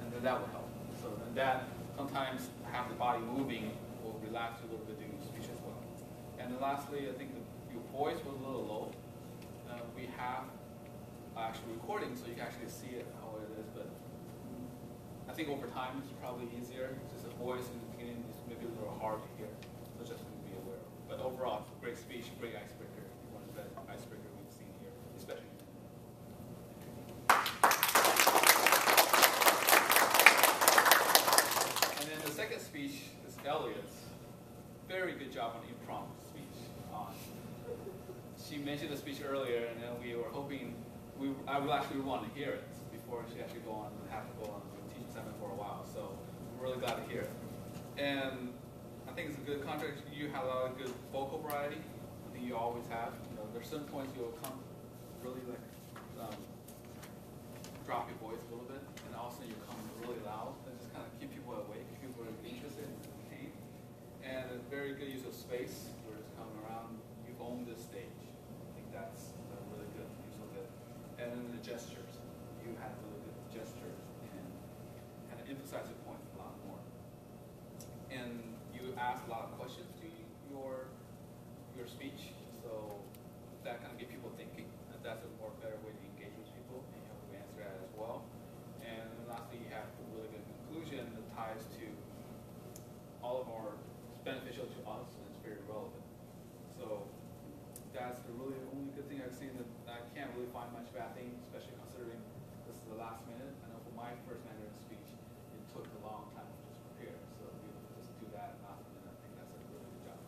And then that will help. So then that sometimes have the body moving will relax you a little bit during the speech as well. And then lastly, I think your voice was a little low. We have actually recording, so you can actually see it how it is. But I think over time it's probably easier. Just the voice in the beginning is maybe a little hard to hear. So just to be aware of. But overall, great speech, great icebreaker. One of the best icebreaker we've seen here, especially. And then the second speech is Elliot's. Very good job on the impromptu speech. She mentioned the speech earlier, and then we were hoping I would actually want to hear it before she actually have to go on the teaching seminar for a while. So we're really glad to hear it. And I think it's a good contract. You have a lot of good vocal variety. I think you always have. There's certain points you'll come really drop your voice a little bit, and also you come really loud and just kind of keep people awake, keep people interested and entertained. And a very good use of space where it's coming around. You own this stage. I think that's a really good use of it. And then the gestures. You had really good gestures and kind of emphasize the point a lot more. And you ask a lot of questions to your speech, so that kind of get people thinking. And that's a more better way to engage with people, and you have to answer that as well. And lastly, you have a really good conclusion that ties to all of our beneficial to us, and it's very relevant. So that's the only good thing I've seen. That I can't really find much bad thing, especially considering this is the last minute. I know for my first Mandarin speech, it took a long time to just prepare. So we would just do that last minute. I think that's a really good job.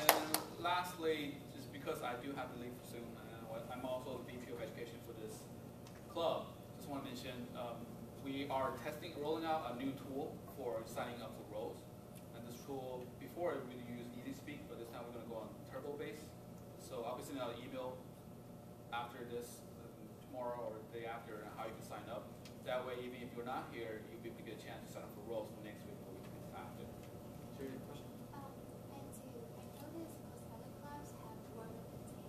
And lastly, just because I do have to leave soon, I'm also the VP of Education for this club. Just want to mention, we are rolling out a new tool for signing up for roles. And this tool, before we used EasySpeak, but this time we're going to go on Turbo base. So I'll be sending out an email after this, tomorrow or the day after, how you can sign up. That way, even if you're not here, you'll be able to get a chance to sign up for roles for next week or week after. Sure, you have a question? I noticed most other clubs have word of the day.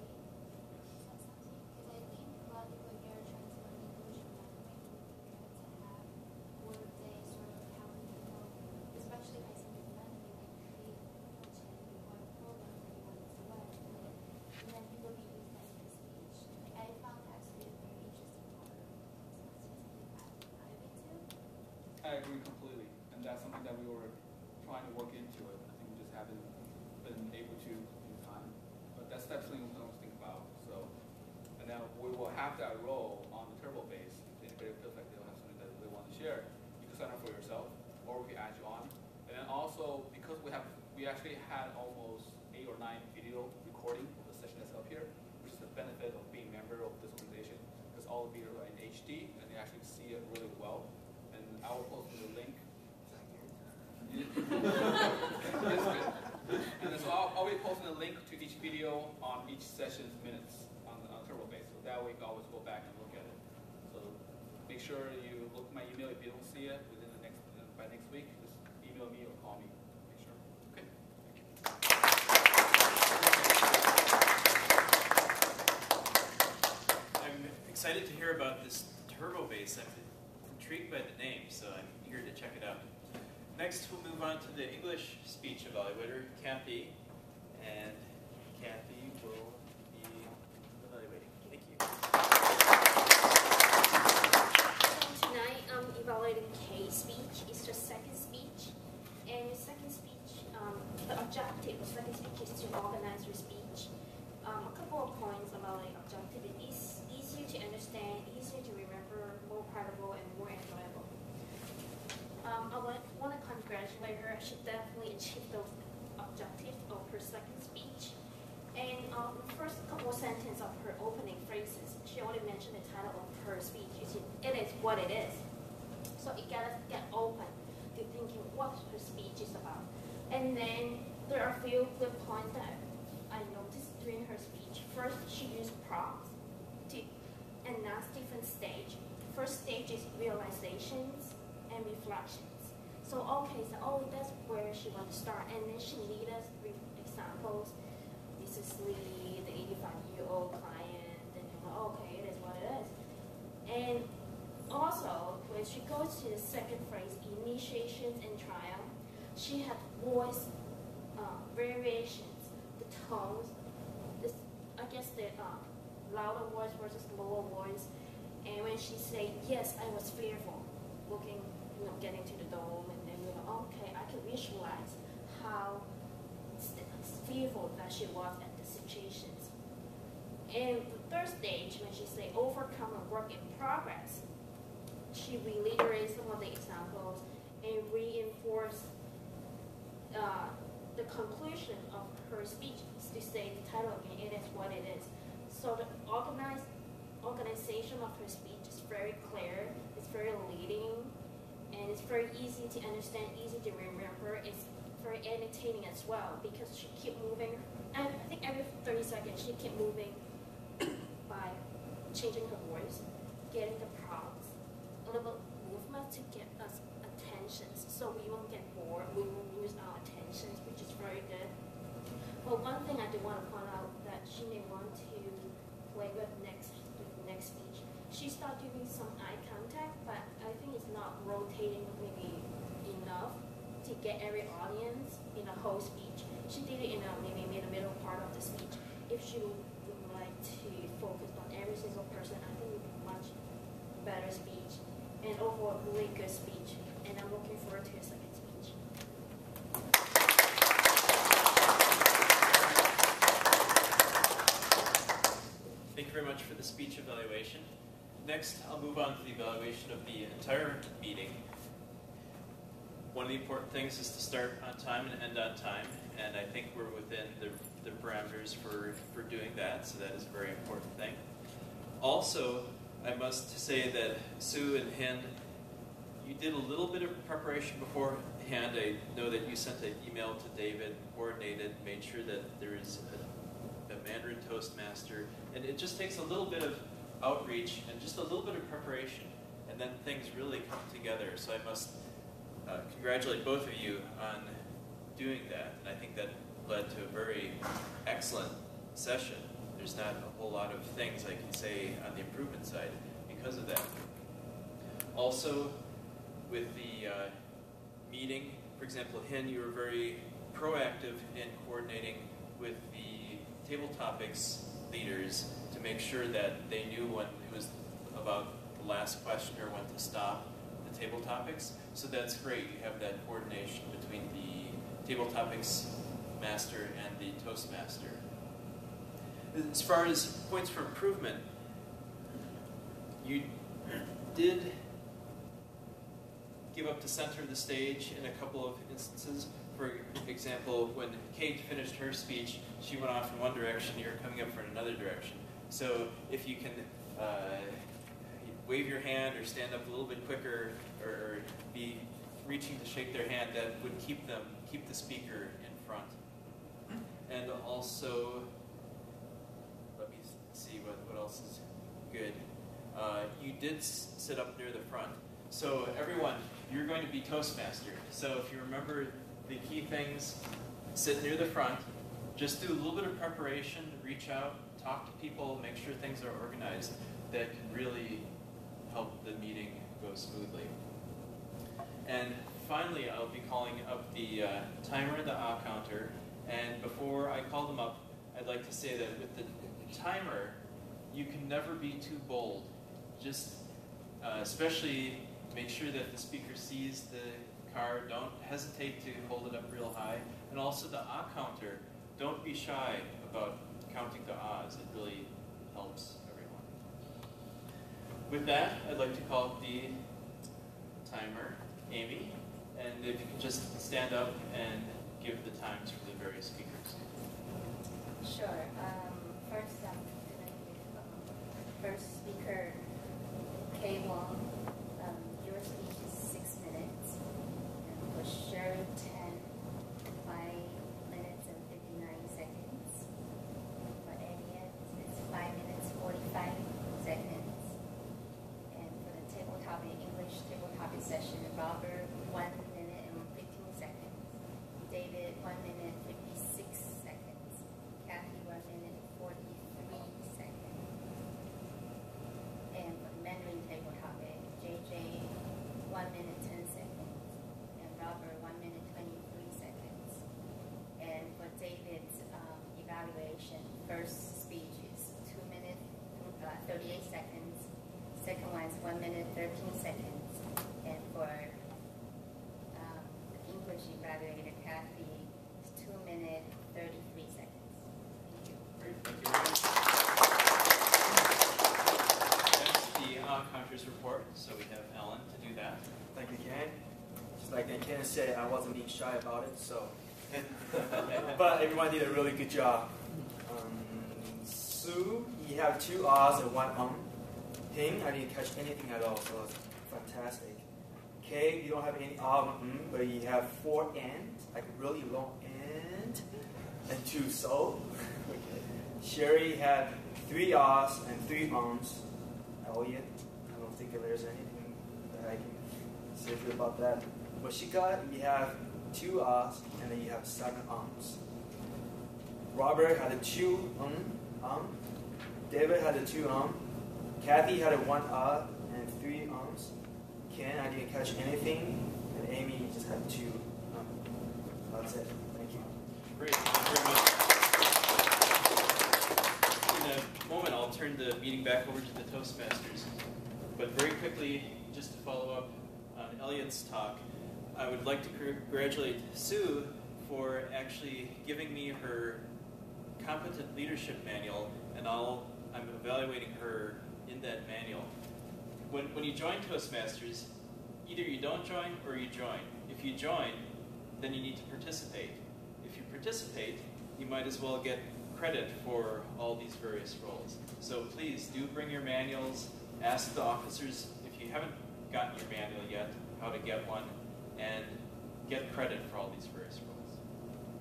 Is that something? Because I think a lot of people here are trying to learn English and Mandarin. It would be good to have word of the day, sort of how we know, especially if I see with Mandarin, like we mentioned before the program that you wanted to learn, and then people can use that in the speech. I found that to be a very interesting part. So that's just something I out of it too. I agree completely, and that's something that we were trying to work into it. I think we just haven't been able to in time, but that's definitely something to think about. So, and then we will have that role on the turbo base. If anybody feels like they don't have something that they want to share, you can sign up for yourself, or we can add you on. And then also, because we actually had almost 8 or 9 video recording of the session that's up here, which is the benefit of being a member of this organization, because all the videos are in HD and they actually see it really well. And I will post the link. And then so I'll be posting a link to each video on each session's minutes on Turbo Base. So that way you can always go back and look at it. So make sure you look at my email if you don't see it within the by next week. Just email me or call me. Make sure. Okay. I'm excited to hear about this Turbo Base. I'm intrigued by the name, so I'm eager to check it out. Next, we'll move on to the English speech evaluator, Kathy. And Kathy will be evaluating. Thank you. So tonight I'm evaluating K's speech. It's the second speech. And the second speech, the objective of second speech is to organize your speech. A couple of points about the objective. It is easier to understand, easier to remember, more credible, and more enjoyable. I want to congratulate her. She definitely achieved those objectives of her second speech. And the first couple of sentences of her opening phrases, she already mentioned the title of her speech. It is what it is. So you gotta get open to thinking what her speech is about. And then there are a few good points that I noticed during her speech. First, she used prompts to announce different stages. First stage is realizations and reflections. So that's where she wants to start, and then she lead us with examples. This is Lee, the 85-year-old client, and okay, it is what it is. And also, when she goes to the second phrase, initiations and trial, she had voice variations, the tones, I guess the louder voice versus lower voice. And when she said, yes, I was fearful, looking, getting to the dome, and then okay, I can visualize how fearful that she was at the situations. And the third stage, when she said overcome a work in progress, she reiterates some of the examples and reinforced the conclusion of her speech to say the title again, it is what it is. So the organization of her speech is very clear, it's very leading, and it's very easy to understand, easy to remember. It's very entertaining as well because she keep moving. And I think every 30 seconds she keep moving by changing her voice, getting the prompts, a little movement to get us attentions, so we won't get bored, we won't lose our attentions, which is very good. But one thing I do want to point out that she may want to play with next speech. She started doing some eye contact, but I think it's not rotating maybe enough to get every audience in the whole speech. She did it in maybe in the middle part of the speech. If she would like to focus on every single person, I think it would be much better speech and overall really good speech. And I'm looking forward to her second speech. Thank you very much for the speech evaluation. Next, I'll move on to the evaluation of the entire meeting. One of the important things is to start on time and end on time, and I think we're within the parameters for doing that, so that is a very important thing. Also, I must say that Sue and Hen, you did a little bit of preparation beforehand. I know that you sent an email to David, coordinated, made sure that there is a Mandarin Toastmaster, and it just takes a little bit of outreach and just a little bit of preparation, and then things really come together. So I must congratulate both of you on doing that, and I think that led to a very excellent session. There's not a whole lot of things I can say on the improvement side because of that. Also, with the meeting, for example, Hen, you were very proactive in coordinating with the table topics leaders to make sure that they knew when it was about the last question or when to stop the the table topics. So that's great. You have that coordination between the table topics master and the Toastmaster. As far as points for improvement, you did give up the center of the stage in a couple of instances. For example, when Kate finished her speech, she went off in one direction, you're coming up from another direction. So if you can wave your hand or stand up a little bit quicker or be reaching to shake their hand, that would keep the speaker in front. And also, let me see what else is good. You did sit up near the front. So everyone, you're going to be Toastmaster. So if you remember the key things, sit near the front. Just do a little bit of preparation, reach out, talk to people, make sure things are organized. That can really help the meeting go smoothly. And finally, I'll be calling up the timer and the counter. And before I call them up, I'd like to say that with the timer, you can never be too bold. Just especially make sure that the speaker sees the card. Don't hesitate to hold it up real high. And also the counter, don't be shy about counting the ahs. It really helps everyone. With that, I'd like to call up the timer, Amy, and if you can just stand up and give the times for the various speakers. Sure. First, I'm going to give first speaker, Kay Wong. Your speech is 6 minutes. And for Sherry 10, 5 minutes and 59 seconds. For Elliot, it's 5 minutes 45 seconds. And for the table topic, English table topic session, Robert, 1 minute and 15 seconds. David, 1 minute 56 seconds. Kathy, 1 minute 43 seconds. And for the Mandarin table topic, JJ, 1 minute 10 seconds. And Robert, 1 minute 23 seconds. And for David's evaluation, first speech is 2 minutes 38 seconds. Second one is 1 minute 13 seconds. And for the English evaluator, Kathy, is 2 minutes 33 seconds. Thank you. Great, thank you very much. That's the counters report, so we have Ellen to do that. Thank you, Ken. Just like Ken said, I wasn't being shy about it, so. But everyone did a really good job. Sue, you have 2 ahs and 1 Ping, I didn't catch anything at all, so it's fantastic. Kay, you don't have any but you have 4 and, like really long and 2 so. Sherry had 3 ahs and 3 Elliot, I don't think there's anything that I can say to you about that. Washika, you have 2 ahs and then you have 7 Robert had a 2 David had a 2 Kathy had a 1 and 3 Ken, I didn't catch anything. And Amy just had 2 That's it. Thank you. Great. Thank you very much. In a moment, I'll turn the meeting back over to the Toastmasters. But very quickly, just to follow up on Elliot's talk, I would like to congratulate Sue for actually giving me her competent leadership manual, and I'm evaluating her in that manual. When you join Toastmasters, either you don't join or you join. If you join, then you need to participate. If you participate, you might as well get credit for all these various roles. So please do bring your manuals, ask the officers if you haven't gotten your manual yet, how to get one, and get credit for all these various roles.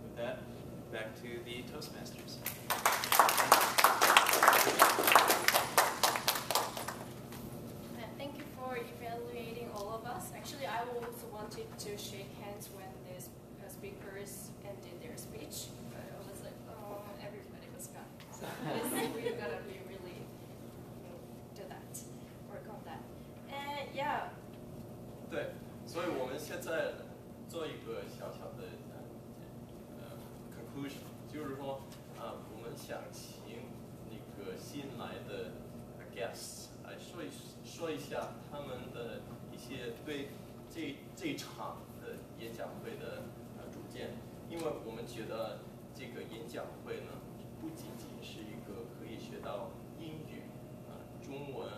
With that, back to the Toastmasters. Thank you for evaluating all of us. Actually, I also wanted to shake hands when the speakers ended their speech, but I was like, oh, everybody was gone. So we're gonna be really do that, work on that. And yeah. 对，所以我们现在做一个小小的conclusion， 就是说我们想请那个新来的guests 来说一下他们的一些对这场的演讲会的主见，因为我们觉得这个演讲会呢，不仅仅是一个可以学到英语、中文，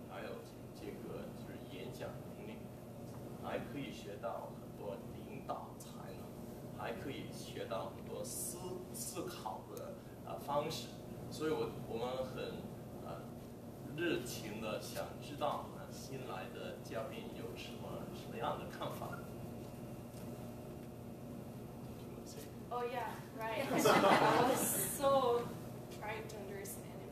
还有这个就是演讲能力，还可以学到很多领导才能，还可以学到很多思考的方式，所以我们很热情的想知道新来的嘉宾有什么样的看法。Oh yeah, right. I was so trying to understand it.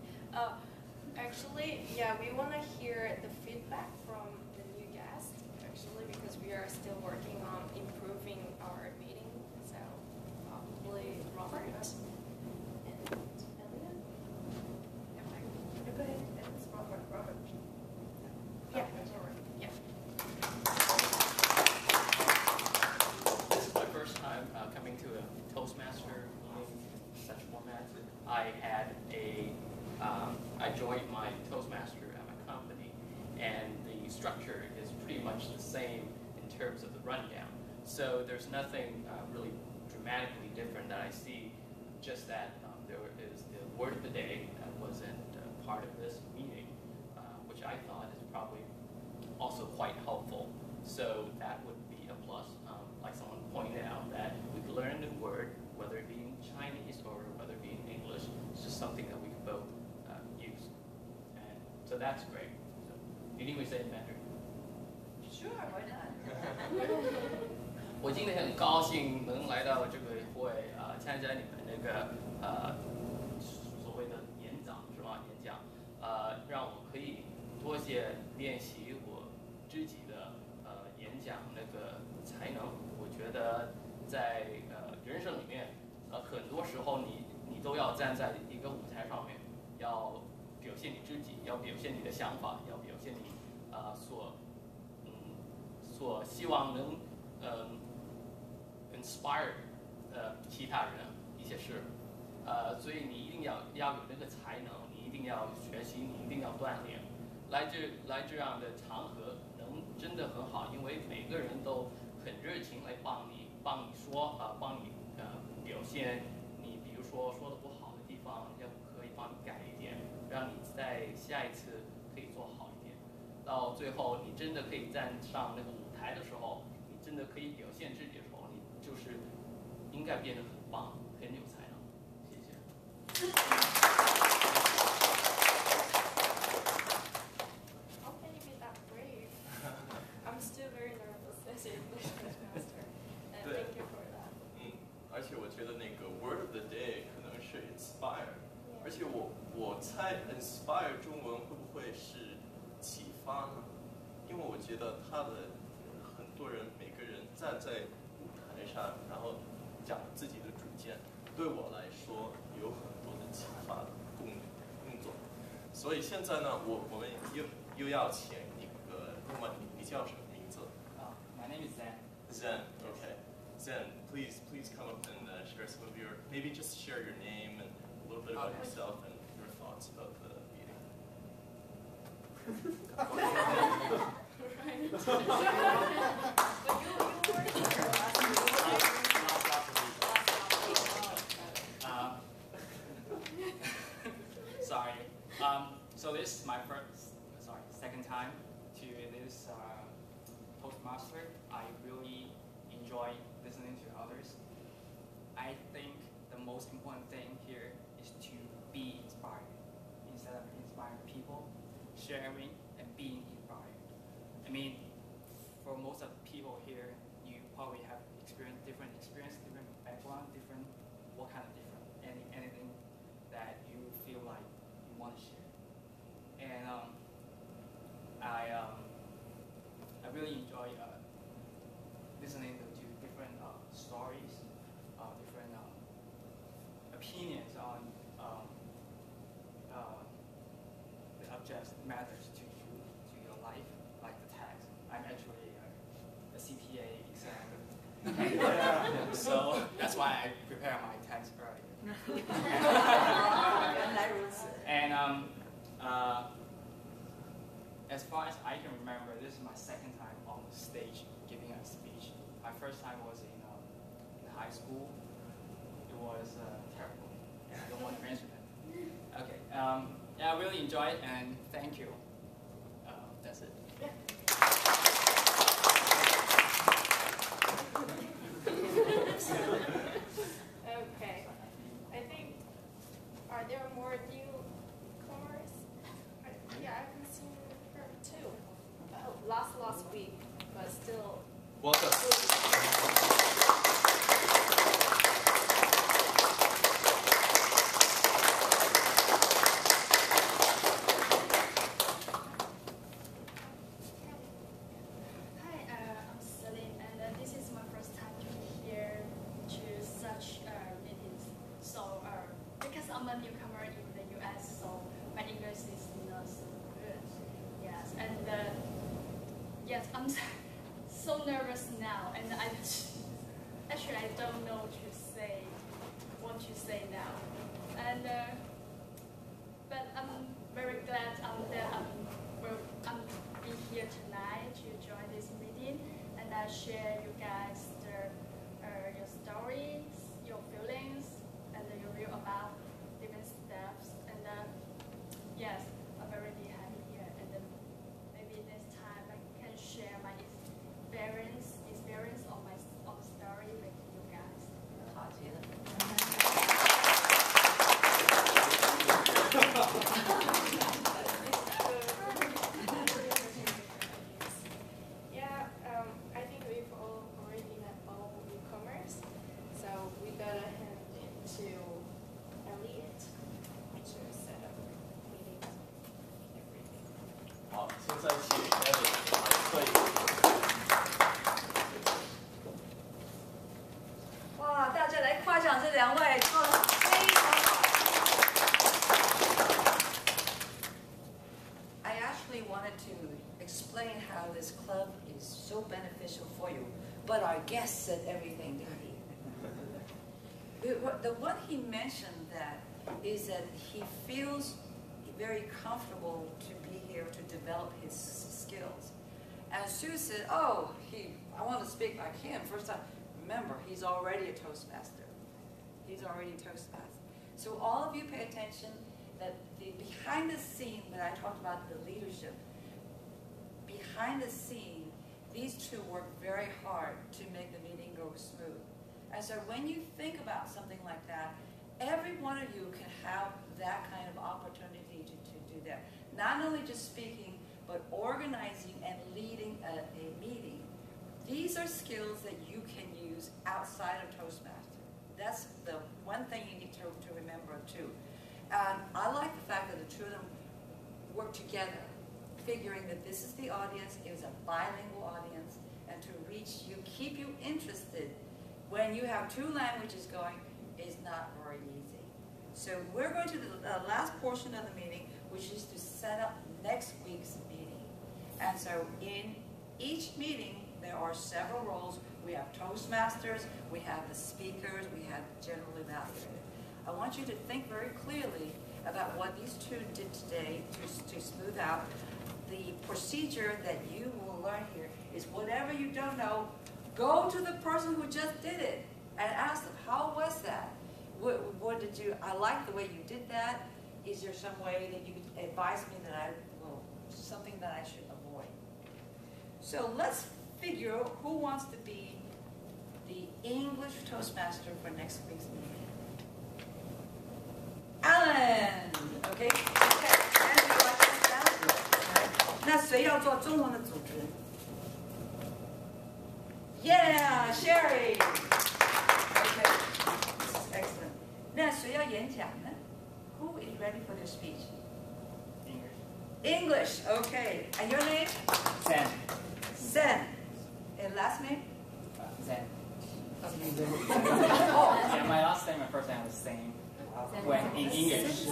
Actually, yeah, we want to hear the feedback from the new guest. Actually, because we are still working on improving our meeting, so probably Robert and Elliot. Go ahead. It's Robert. Yeah. Yeah. This is my first time coming to a Toastmaster meeting in such format. I joined my Toastmaster at my company, and the structure is pretty much the same in terms of the rundown. So there's nothing really dramatically different that I see, just that there is the word of the day that wasn't part of this meeting, which I thought is probably also quite helpful. So that would be a plus. Like someone pointed out, that we could learn a new word, whether it be in Chinese or whether it be in English. It's just something that we can both use. And so that's great. So, you think we say in Mandarin? Sure, why not? 我今天很高兴能来到这个会参加你们那个所谓的演讲是吧？演讲让我可以多些练习我自己的演讲那个才能。我觉得在人生里面很多时候你都要站在一个舞台上面，要表现你自己，要表现你的想法，要表现你所希望能inspire 其他人一些事，所以你一定要有那个才能，你一定要学习，你一定要锻炼，来这样的场合能真的很好，因为每个人都很热情来帮你说帮你表现你比如说的不好的地方，要可以帮你改一点，让你在下一次可以做好一点，到最后你真的可以站上那个舞台的时候，你真的可以表现自己的时候，你就是应该变得很棒，很有才能。谢谢。How can you be that brave? I'm still very nervous as an English master, and thank you for that. 而且我觉得那个 word of the day 可能是 inspire， 而且我猜 inspire 中文会不会是启发呢？因为我觉得他的很多人每个人站在舞台上，然后讲自己的主见，对我来说有很多的启发的工作。所以现在呢，我们又要请一个，那么你叫什么名字？My name is Zen. Zen, okay. Zen, please come up and share some of your, maybe just share your name and a little bit about yourself and your thoughts about the meeting. Sorry. So this is my second time to this Toastmaster. I really enjoy listening to others. I think the most important thing here is to be inspired instead of inspiring people, sharing and being inspired. I mean, for most of the people here, you probably have different experience, different background, different what kind of different anything that you feel like you want to share. And I really enjoy listening to different stories, different opinions on the subjects that matters to your life, like the tax. I'm actually a CPA exam, so that's why I prepare my tax earlier. as far as I can remember, this is my second time on the stage giving a speech. My first time was in high school. It was terrible. I don't want to mention it. Okay. Yeah, I really enjoyed it, and thank you. That's it. Okay. I think, are there more newcomers? Yeah, I haven't seen her too. Oh, last week, but still. Welcome. I'm Celine, and this is my first time to hear to such meetings. So, because I'm a newcomer in the US, so my English is not so good. Yes, and yes, I'm so nervous now, and I don't know what to say now, and but I'm very glad I'm be here tonight to join this meeting, and I share you guys your stories, your feelings, and your view about different steps, and yes, I'm very happy here, and maybe next time I can share my experience on my story with you guys. 好极了。Yeah, I think we've already met all newcomers, so we gotta hand it to Elliot to set up meetings and everything. 好，现在请 Elliot 可以。哇，大家来夸奖这两位，做得非常好。I actually wanted to explain how this club is so beneficial for you, but our guest said everything dirty. The one he mentioned that is that he feels very comfortable to be here to develop his skills. And Sue said, "Oh, I want to speak like him first time." Remember, he's already a Toastmaster. He's already a Toastmaster. So all of you pay attention that the behind the scene, when I talked about the leadership, behind the scene, these two work very hard to make the meeting go smooth. And so when you think about something like that, every one of you can have that kind of opportunity to do that. Not only just speaking, but organizing and leading a meeting. These are skills that you can use outside of Toastmaster. That's the one thing you need to remember too. And I like the fact that the two of them work together, figuring that this is the audience, it was a bilingual audience, and to reach you, keep you interested when you have two languages going is not very easy. So we're going to the last portion of the meeting, which is to set up next week's meeting. And so in each meeting, there are several roles. We have Toastmasters, we have the speakers, we have general evaluator. I want you to think very clearly about what these two did today to smooth out. The procedure that you will learn here is whatever you don't know, go to the person who just did it and ask them, how was that? What did you, I like the way you did that. Is there some way that you could advise me that something that I should avoid? So let's figure out who wants to be the English Toastmaster for next week's meeting. Alan, okay? Okay. And you write this down. 那谁要做中文的主持人 ？Yeah, Sherry. Okay, this is excellent. 那谁要演讲呢 ？Who is ready for their speech? English, okay. And your name? Zen. Zen. And last name? Zen. Oh. Yeah, my last name and first name are the same when in English,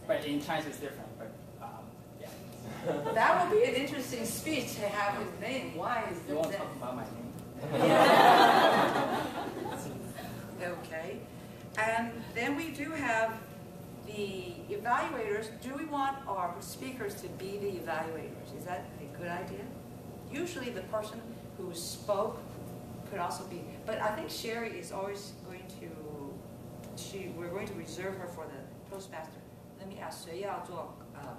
but in Chinese it's different. But yeah. That would be an interesting speech to have his name. Why is You won't that? talk about my name. Okay. And then we do have the evaluators, do we want our speakers to be the evaluators? Is that a good idea? Usually the person who spoke could also be, but I think Sherry is always going to, we're going to reserve her for the Toastmaster. Let me ask, 谁要做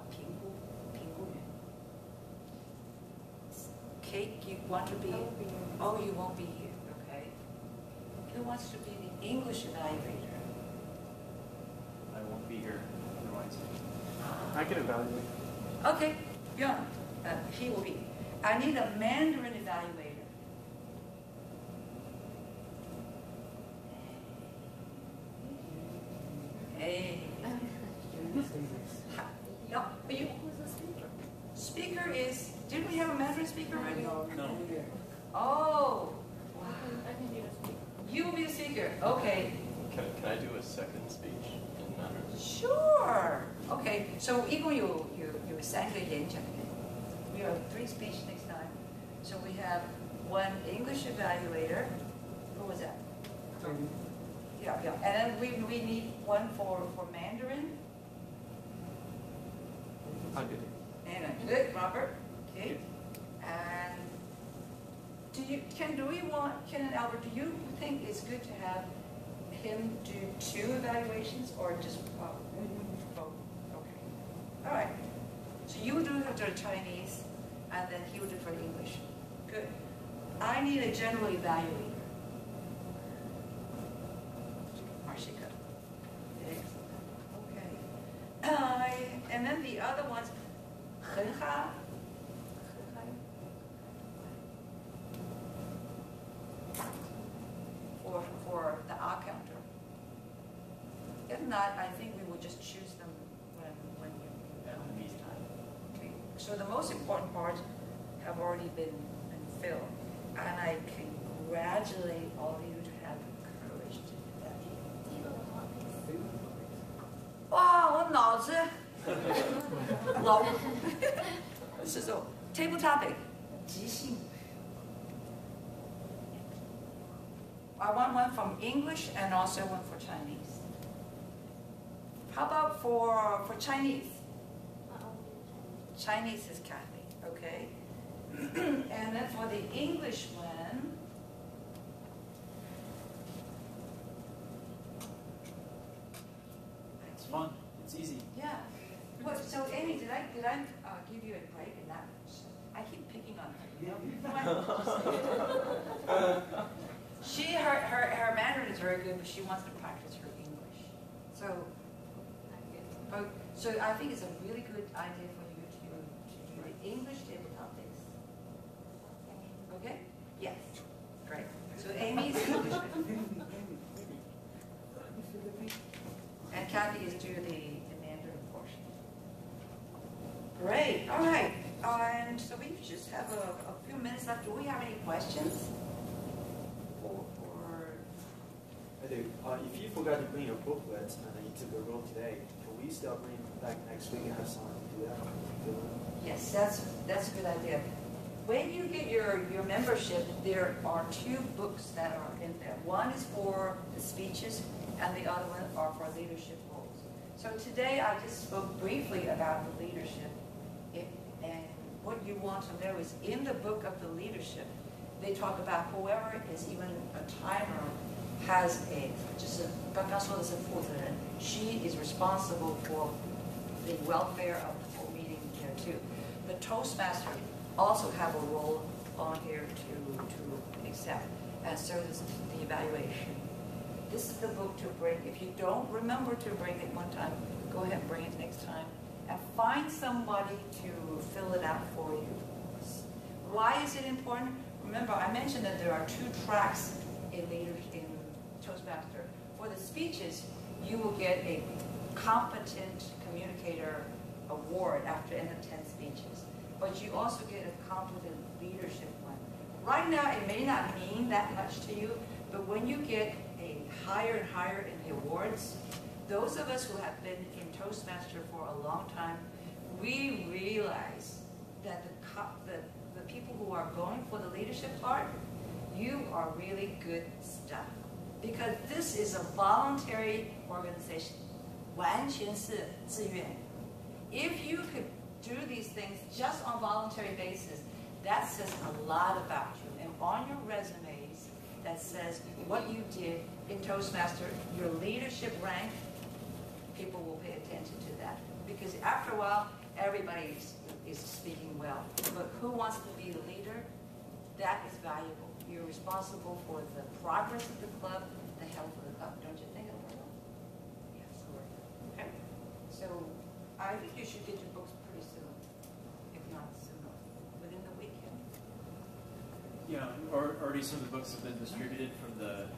评估员? Kate, you want to be? Oh, you won't be here. Okay. Who wants to be the English evaluator? I won't be here otherwise. I can evaluate. Okay, yeah, he will be. I need a Mandarin evaluator. Hey. No, but you. Who's the speaker? Speaker is. Didn't we have a Mandarin speaker already? No. Oh. I can be the speaker. You will be the speaker. Okay. Can I do a second speech in Mandarin? Sure. Okay. So 一共有3个演讲. We have 3 speeches next time. So we have 1 English evaluator. Who was that? Yeah. And then we need 1 for Mandarin. I'll do it. And good, Robert. Okay. And Ken and Albert, do you think it's good to have him do 2 evaluations or just both? Okay. All right. So you will do it for Chinese, and then he will do it for English. Good. I need a general evaluator. Marshika. Okay. And then the other ones, Henha. For the R counter. If not, I think we will just choose them when you meet time. Okay. So the most important parts have already been filled, and I congratulate all of you to have the courage to do that. 哇，我脑子老，是说 table topic 即兴。I want 1 from English and also 1 for Chinese. How about for Chinese? Chinese is Kathy, okay? And then for the English one, It's fun. It's easy. yeah. What, so Amy, did I give you a break in that? I keep picking on her. Her Mandarin is very good, but she wants to practice her English. So I think it's a really good idea for you to do the English table topics. Okay? Yes. Great. So Amy's English. And Kathy is doing the Mandarin portion. Great. All right. And so we just have a few minutes left. Do we have any questions? I do. If you forgot to bring your booklet and you took a roll today, can we still bring it back next week and have someone do that? Yes, that's a good idea. When you get your membership, there are 2 books that are in there. One is for the speeches, and the other one are for leadership roles. So today I just spoke briefly about the leadership. And what you want to know is in the book of the leadership, they talk about whoever is even a timer has she is responsible for the welfare of the whole meeting here too. The Toastmaster also have a role on here to accept, and so does the evaluation. This is the book to bring. If you don't remember to bring it one time, go ahead and bring it next time. And find somebody to fill it out for you. Why is it important? Remember, I mentioned that there are 2 tracks in Toastmaster. For the speeches, you will get a competent communicator award after end of 10 speeches. But you also get a competent leadership one. Right now, it may not mean that much to you, but when you get a higher and higher in the awards, those of us who have been in Toastmaster for a long time, we realize that the people who are going for the leadership part, you are really good stuff. Because this is a voluntary organization. 完全是自愿。If you could do these things just on voluntary basis, that says a lot about you. And on your resumes, that says what you did in Toastmaster, your leadership rank, people will pay attention to that. Because after a while, everybody is speaking well. But who wants to be a leader? That is valuable. You're responsible for the progress of the club, the health of the club. Don't you think, Alberto? Yes. Okay. So I think you should get your books pretty soon, if not sooner, within the weekend. Yeah, already some of the books have been distributed from the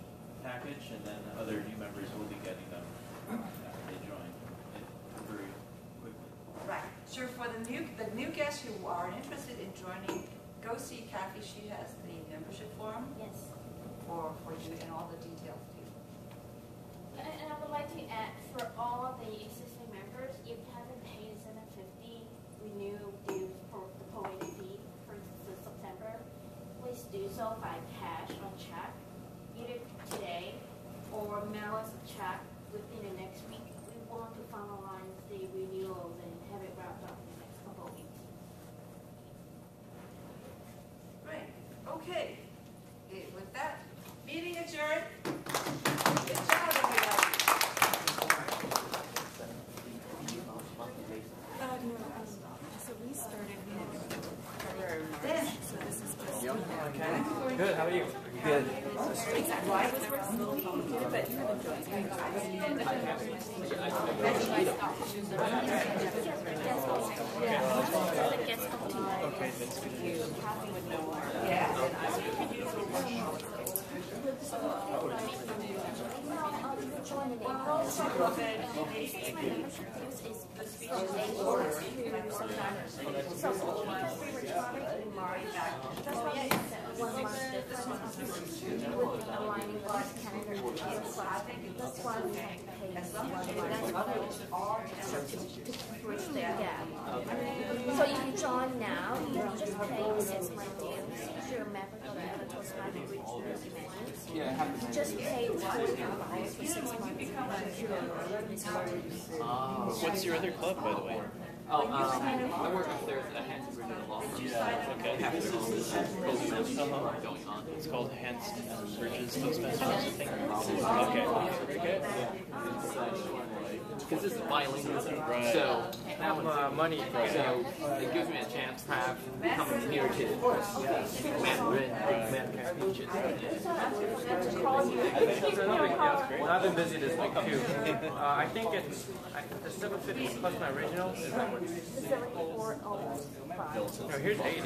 package, and then other new members will be getting them after they join very quickly. Right. So for the new guests who are interested in joining, go see Kathy. She has the membership form. Yes. For you and all the details too. And I would like to add, for all the existing members, if you haven't paid $750 renew due for the prorated fee for September, please do so by cash or check, either today or mail us a check within the next week. We want to finalize the renewals and have it wrapped up in the next couple of weeks. Great. Okay. With that, meeting adjourned. Good job, everybody. So we started Then, so this is just Okay. Good. How are you? Good. exactly why it was a little complicated, but you have enjoyed Okay, that's good. yeah. So if you join now, you just pay 6 months dues. If you're a member of the Toastmasters Regional Dimensions, you just pay $45 for 6 months. What's your other club, by the way? Oh, I work upstairs at Hanson Bridge at the law firm. Okay. They have their own going on. It's called Hanson Bridges Toastmasters, I think. Okay. Very good. Because this is bilingual, Right. so Money. so it gives me a chance to have come here to Mandarin, Mandarin speeches. I've been busy this week too. I think it's the 750 plus my original. Is that what? 7405. No, here's 80.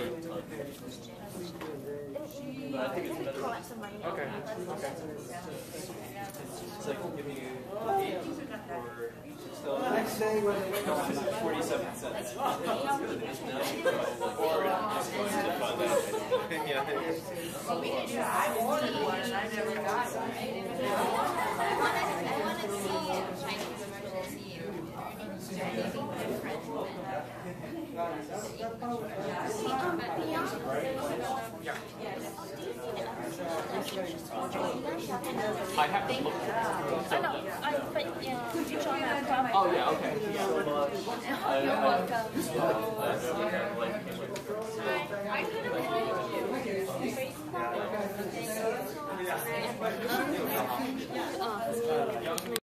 Collect some money. Okay. It's like giving you 8 or still 47 cents. Or Yeah, I ordered one and I never got it. I want to see Chinese emergency I have to look. Oh yeah, okay. You're welcome. I could have